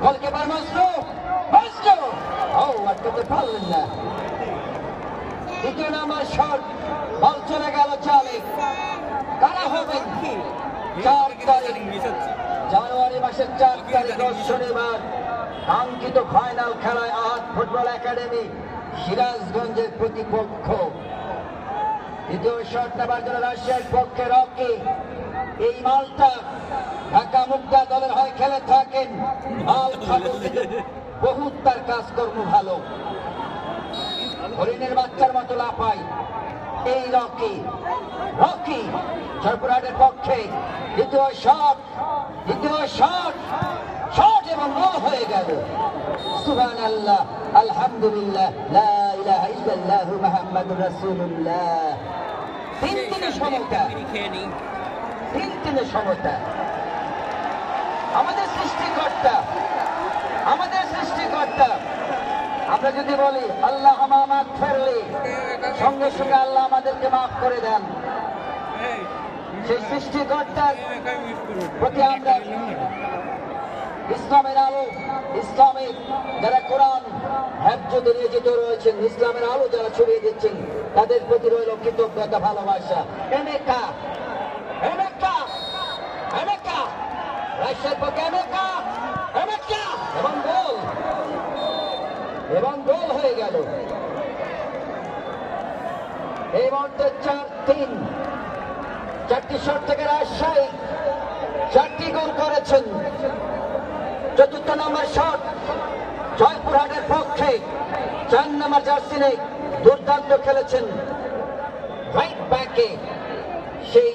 গোলকিপার মজনুব, আটকাতে পারলেন না। দ্বিতীয় নম্বর শট, বল চলে গেল চালে। কারা হবেন 4 তারিখ জানুয়ারি মাসের 4 তারিখ শনিবার কাঙ্ক্ষিত ফাইনাল খেলায় আহাদ ফুটবল একাডেমি সিরাজগঞ্জের প্রতিপক্ষ। দ্বিতীয় শট নেবার জন্য রাজশাহীর পক্ষে রকি। এই মালটা ঢাকা মুক্তা দলের হয়ে খেলে থাকেন। মাল খাটুন, বহুত তার কাজকর্ম ভালো, হরিণের বাচ্চার মতো লাফাই এই রকি। রকি জয়পুরহাটের পক্ষে দ্বিতীয় শট, শট এবং গোল হয়ে গেল। সুবহানাল্লাহ, আলহামদুলিল্লাহ, লা ইলাহা ইল্লাল্লাহু মুহাম্মাদুর রাসূলুল্লাহ। 3-3 সমতা, 3-3 সমতা। আমাদের সৃষ্টিকর্তা, আমরা যদি বলি আল্লাহ মাফ ফেরলি, সঙ্গে সঙ্গে আল্লাহ আমাদেরকে মাফ করে দেন। সেই সৃষ্টিকর্তার প্রতি আমরা ইসলামের আলো, ইসলামের যারা কোরআন হেফজ নিয়োজিত রয়েছেন, ইসলামের আলো যারা ছড়িয়ে দিচ্ছেন, তাদের প্রতি রইল কৃতজ্ঞতা, ভালোবাসা। এমেকা রাজশাহীর পক্ষে এমেকা এবং গোল হয়ে গেল। এই মুহূর্তে 4-3, 4টি শট থেকে রাজশাহী 4টি গোল করেছেন। চতুর্থ নম্বর শট জয়পুরহাটের পক্ষে 4 নম্বর জার্সি নেই, দুর্দান্ত খেলেছেন রাইট ব্যাকে। সেই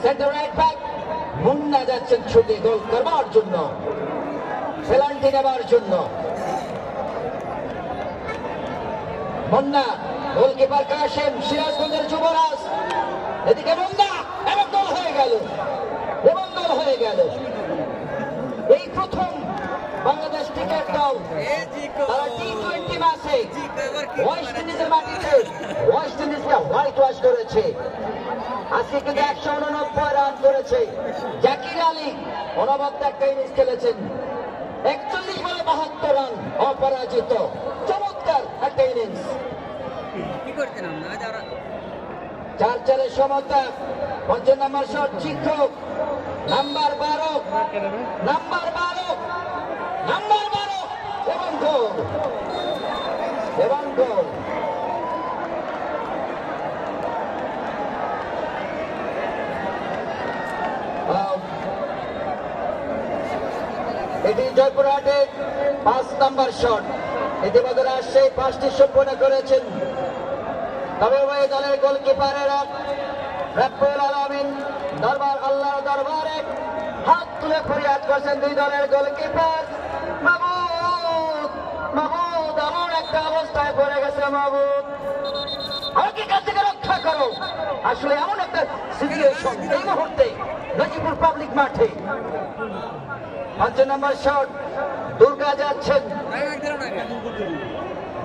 সেন্টার রাইট ব্যাক মুন্না যাচ্ছেন ছুটে গোল করবার জন্য, পেনাল্টি নেবার জন্য। মুন্না, গোলকিপার কাশেম, সিরাজগঞ্জের যুবরাজ। এদিকে মুন্না এবং গোল হয়ে গেল এবং গোল হয়ে গেল। এই প্রথম বাংলাদেশ ক্রিকেট দল তারা টি-20 ম্যাচে ওয়েস্ট ইন্ডিজের মাটিতে ওয়েস্ট ইন্ডিজকে হোয়াইট ওয়াশ করেছে। আজকে কিন্তু 189 রান করেছে। জাকির আলী অনবদ্য একটা ইনিংস খেলেছেন, 41 বলে 72 রান অপরাজিত। চমৎকার একটা ইনিংস। কি করতেন আমরা যারা 4-4 সমতা। 5 নম্বর শট শিক্ষক নাম্বার 12 এবং গোল এবং গোল। এটি জয়পুরহাটের 5 নম্বর শট। ইতিমধ্যে আসছে 5টি সম্পন্ন করেছেন। তবে উভয় দলের গোলকিপারেরা রাব্বুল আলামিন দরবার আল্লাহর দরবারে হাত তুলে ফরিয়াদ করছেন দুই দলের গোলকিপার। মাহমুদ এমন একটা অবস্থায় পড়ে গেছে। মাহমুদ আমাকে কাছ থেকে রক্ষা করো। আসলে এমন একটা সিচুয়েশন এই মুহূর্তে গাজীপুর পাবলিক মাঠে। 5 নম্বর শট দুর্গা যাচ্ছেন।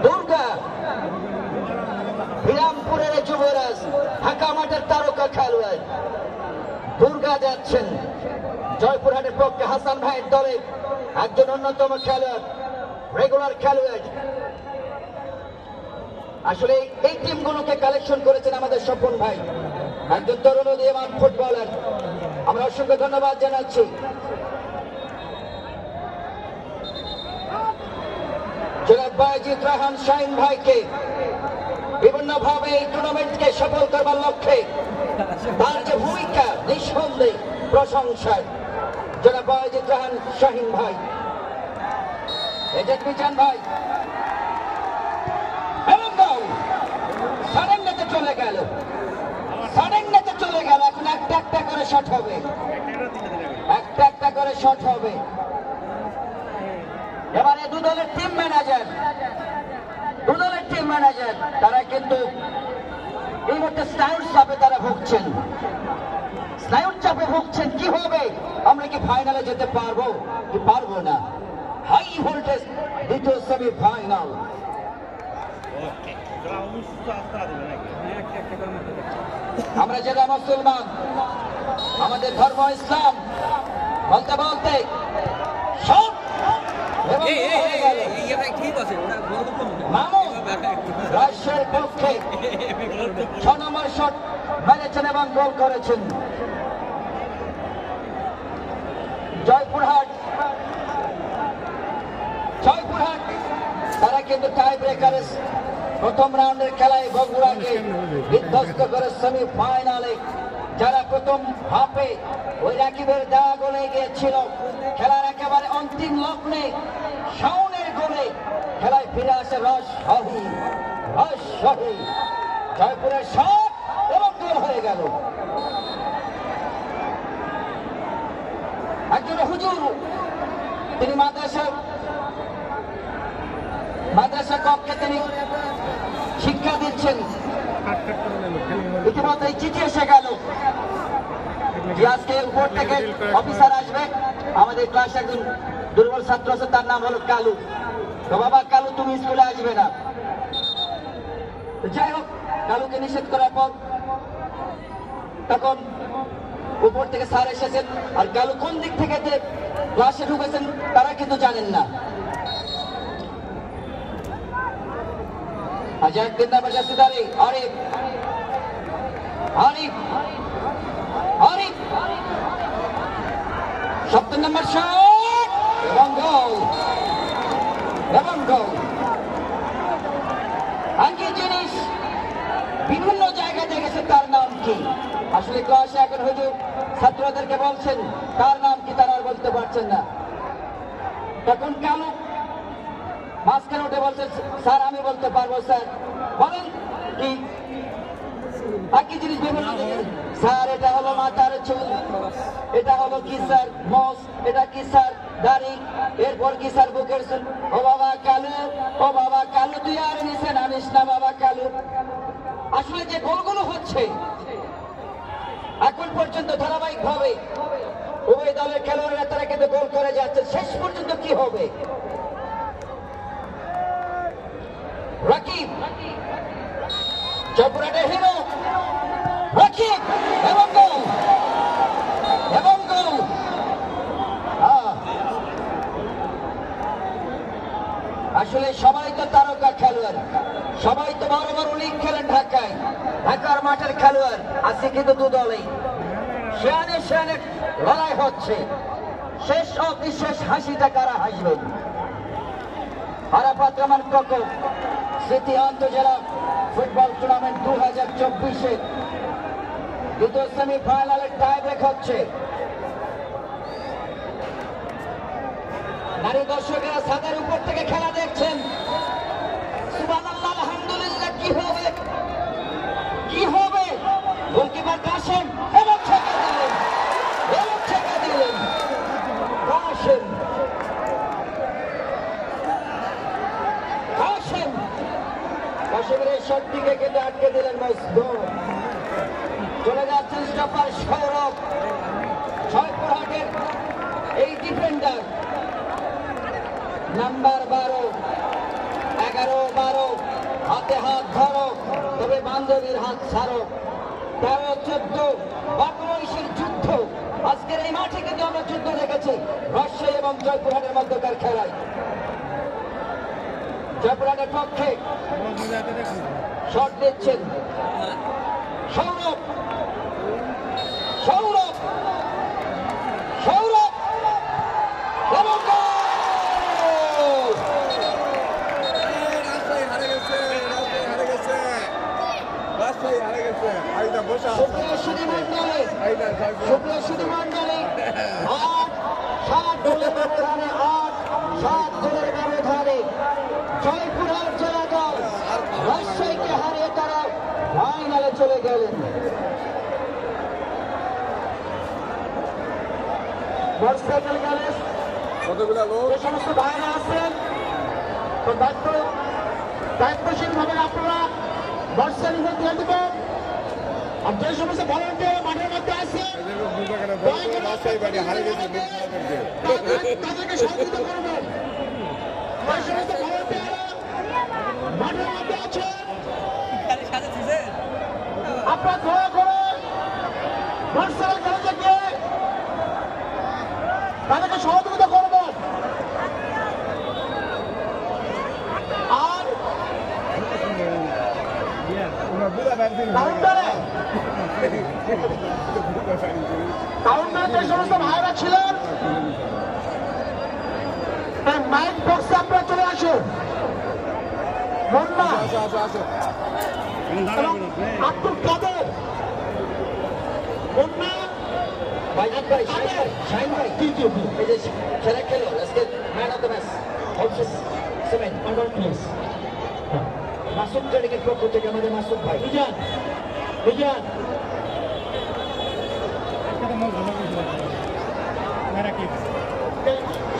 দুর্গা বিরামপুরের যুবরাজ, ঢাকা মাঠের তারকা খেলোয়াড় দুর্গা যাচ্ছেন জয়পুরহাটের পক্ষে। হাসান ভাইয়ের দলে একজন অন্যতম খেলোয়াড়, রেগুলার খেলোয়াড়। আসলে এই টিমগুলোকে কালেকশন করেছেন আমাদের স্বপন ভাই, একজন তরুণ উদীয়মান ফুটবলার। আমরা অসংখ্য ধন্যবাদ জানাচ্ছি। জনাব বায়েজিদ রায়হান শাহিন ভাইকে বিভিন্ন ভাবে এই টুর্নামেন্টকে সফল করবার লক্ষ্যে তার যে ভূমিকা নিঃসন্দেহে প্রশংসায়। জনাব বায়েজিদ রায়হান শাহিন ভাই, এজেন্ট মিজান ভাই এবং গোল। সারেন্ডাতে চলে গেল। এখন একটা করে শট হবে, একটা করে শট হবে। এবারে দু দলের টিম ম্যানেজার তারা কিন্তু এই মুহূর্তে স্নায়ুর চাপে তারা ভুগছেন। কি হবে? আমরা কি ফাইনালে যেতে পারবো কি পারবো না? হাই ভোল্টেজ দ্বিতীয় সেমিফাইনাল। আমরা যারা মুসলমান, আমাদের ধর্ম ইসলাম, বলতে বলতে সব রাশিয়ার পক্ষে 6 নম্বর শট মেরেছেন এবং গোল করেছেন। জয়পুরহাট তারা কিন্তু টাই ব্রেকারে প্রথম রাউন্ডের খেলায় বগুড়াকে বিধ্বস্ত করে সেমিফাইনালে। যারা প্রথম হাফে ওই রাকিবের দেওয়া গোলে গিয়েছিল, খেলার একেবারে অন্তিম লগ্নে শাওনের গোলে খেলায় ফিরে আসে রাজশাহী। জয়পুরের শট এবং গোল হয়ে গেল। একজন হুজুর, তিনি মাদ্রাসা কক্ষে তিনি শিক্ষা দিচ্ছেন। ইতিমধ্যে চিঠি এসে গেল যে আজকে উপর থেকে অফিসার আসবে। আমাদের ক্লাস একজন দুর্বল ছাত্র আছে, তার নাম হলো কালু। তো বাবা কালু তুমি স্কুলে আসবে না। যাই হোক, কালুকে নিষেধ করার পর তখন উপর থেকে স্যার এসেছেন। আর কালু কোন দিক থেকে যে ক্লাসে ঢুকেছেন তারা কিন্তু জানেন না। अजय कितना बचा सितारे आरिफ आरिफ आरिफ 7 নম্বর শট এবং গোল আগে জিনিস বিভিন্ন জায়গায় দেখেছে তার নাম কি। আসলে ক্লাসে এখন হুজুর ছাত্রদেরকে বলছেন তার নাম কি, তারা আর বলতে পারছেন না। তখন কালু মাঝখানে উঠে বলছেন স্যার আমি বলতে পারবো। স্যার বলেন কি একই জিনিস বিভিন্ন স্যার এটা হলো মাথার চুল, এটা হলো কি স্যার মোস, এটা কি স্যার দাড়ি, এরপর কি স্যার বুকের চুল। ও বাবা কালু তুই আর নিচে নামিস না বাবা কালু। আসলে যে গোলগুলো হচ্ছে এখন পর্যন্ত ধারাবাহিকভাবে উভয় দলের খেলোয়াড়রা তারা কিন্তু গোল করে যাচ্ছে। শেষ পর্যন্ত কি হবে? রাকিব, জয়পুরহাটের হিরো রাকিব, এবং গোল, এবং গোল। আসলে সবাই তো তারকা খেলোয়াড়, সবাই তো বড় বড় লিগ খেলেন ঢাকায়, ঢাকার মাঠের খেলোয়াড়। আজকে কিন্তু দু দলেই শেয়ানে শেয়ানে লড়াই হচ্ছে। শেষ অবধি শেষ হাসিটা কারা হাসবেন? আরাফাত রহমান কোকো স্মৃতি আন্তজেলা ফুটবল টুর্নামেন্ট 2024-এ দ্বিতীয় সেমিফাইনালের টাই ব্রেক হচ্ছে। নারী দর্শকেরা ছাদের উপর থেকে খেলা দেখছেন। সুবহানাল্লাহ, আলহামদুলিল্লাহ। কি হবে, কি হবে? গোলকিপার কাশেম এবং ছেঁকে দিলেন, এবং ছেঁকে দিলেন কাশেম। কাশেম, কাশেমের এই শটটিকে কিন্তু আটকে দিলেন মজদুর। চলে যাচ্ছেন স্টপার সৌরভ। জয়পুরহাটের এই ডিফেন্ডার নাম্বার 12, 11-12, হাতে হাত ধরো তবে বান্ধবীর হাত ছাড়ো। 13-14 বাকরইশের যুদ্ধ। আজকের এই মাঠে কিন্তু আমরা যুদ্ধ দেখেছি রাজশাহী এবং জয়পুরহাটের মধ্যকার খেলায়। জয়পুরহাটের পক্ষে শট দিচ্ছেন সৌরভ, সৌরভ, সৌরভ, এবং সুপ্রিয় সুধী মণ্ডলী, সুপ্রিয় সুধী মণ্ডলী, 8-7 গোলের ব্যবধানে, 8-7 গোলের ব্যবধানে জয়পুরহাট জেলা দল রাজশাহীকে হারিয়ে তারা ফাইনালে চলে গেলেন। যে সমস্ত ভাইরা আছেন তো দায়িত্বশীল ভাবে আপনারা বর্ষা নিয়ে দিয়ে দেবেন। আর যে সমস্ত ভলান্টিয়ার মাঠের মধ্যে আছে তাদেরকে সহযোগিতা করবেন। যে সমস্ত ভলান্টিয়াররা মাঠের মধ্যে আছে আপনারা দয়া করে বর্ষার খেলা থেকে তাদেরকে সহযোগিতা করবেন। আর কাউন্টারে যে সমস্ত ভাইরা ছিলেন মাইক বক্সে আপনারা চলে আসুন। মুন্না এবং আব্দুল কাদের, মুন্না ভাই, শাহিন ভাই, এই যে খেলা খেলো আজকে man of the match seven please. Masud ট্রেনিংয়ের পক্ষ থেকে আমাদের মাসুদ ভাই, বিজান বিজান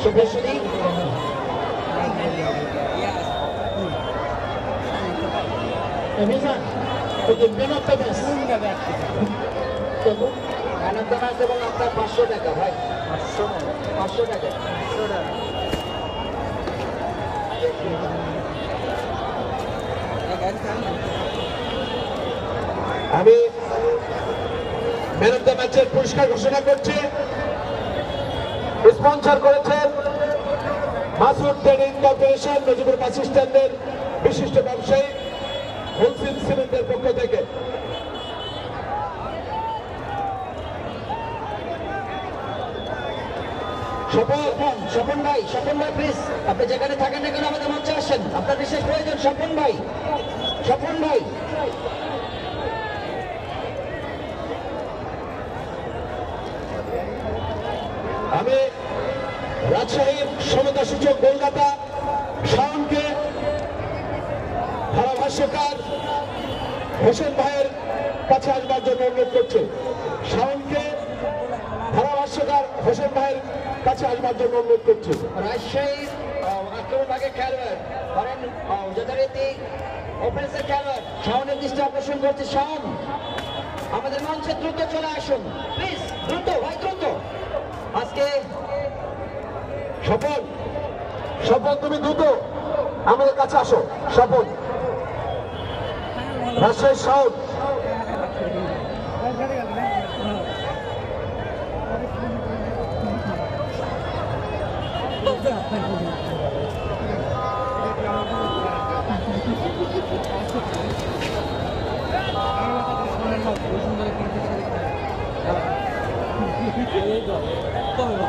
শুভেচ্ছুদি Mizan man of the match, man of the match এবং আপনার 500 টাকা ভাই, 500 টাকা। আমি ম্যান অফ দ্য ম্যাচের পুরস্কার ঘোষণা করছি। স্পন্সর করেছেন মাসুদ ট্রেডিং কর্পোরেশন, নজিবুর বাস স্ট্যান্ডের বিশিষ্ট ব্যবসায়ী হোলসেল সিমেন্টের পক্ষ থেকে। স্বপন ভাই, স্বপন ভাই প্লিজ, আপনি যেখানে থাকেন না কেন আমাদের মঞ্চে আসেন, আপনার বিশেষ প্রয়োজন। স্বপন ভাই, স্বপন ভাই, আমি রাজশাহীর সমতা সূচক গোলদাতা শাওনকে ধারাভাষ্যকার হোসেন ভাইয়ের কাছে আসবার জন্য অনুরোধ করছি। শাওনকে ধারাভাষ্যকার হোসেন ভাইয়ের কাছে আসবার জন্য অনুরোধ করছি। রাজশাহীর আক্রমণ ভাগে খেলোয়াড় ধরেন যথারীতি অফেন্সের খেলোয়াড় শাওনের দৃষ্টি আকর্ষণ করছে। শাওন আমাদের মঞ্চে দ্রুত চলে আসুন প্লিজ, দ্রুত ভাই দ্রুত। আজকে স্বপন, স্বপন তুমি দ্রুত আমাদের কাছে আসো। স্বপন, রাজশাহী সাউথ,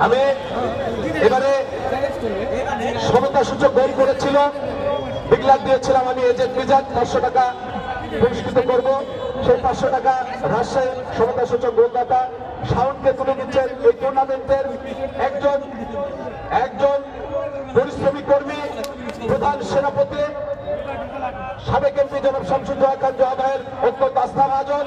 আমি এবারে সমতা সূচক গোল করেছিল, বিগলার দিয়েছিলাম আমি এজেন্ট মিজান, 500 টাকা পুরস্কৃত করব। সেই 500 টাকা রাজশাহী সমতা সূচক গোলদাতা শাওনকে তুলে দিচ্ছেন এই টুর্নামেন্টের একজন পরিশ্রমী কর্মী, প্রধান সেনাপতি, সাবেক এমপি জনাব শামসুজ্জোহা খান জওয়াদের অত্যন্ত আস্থা ভাজন।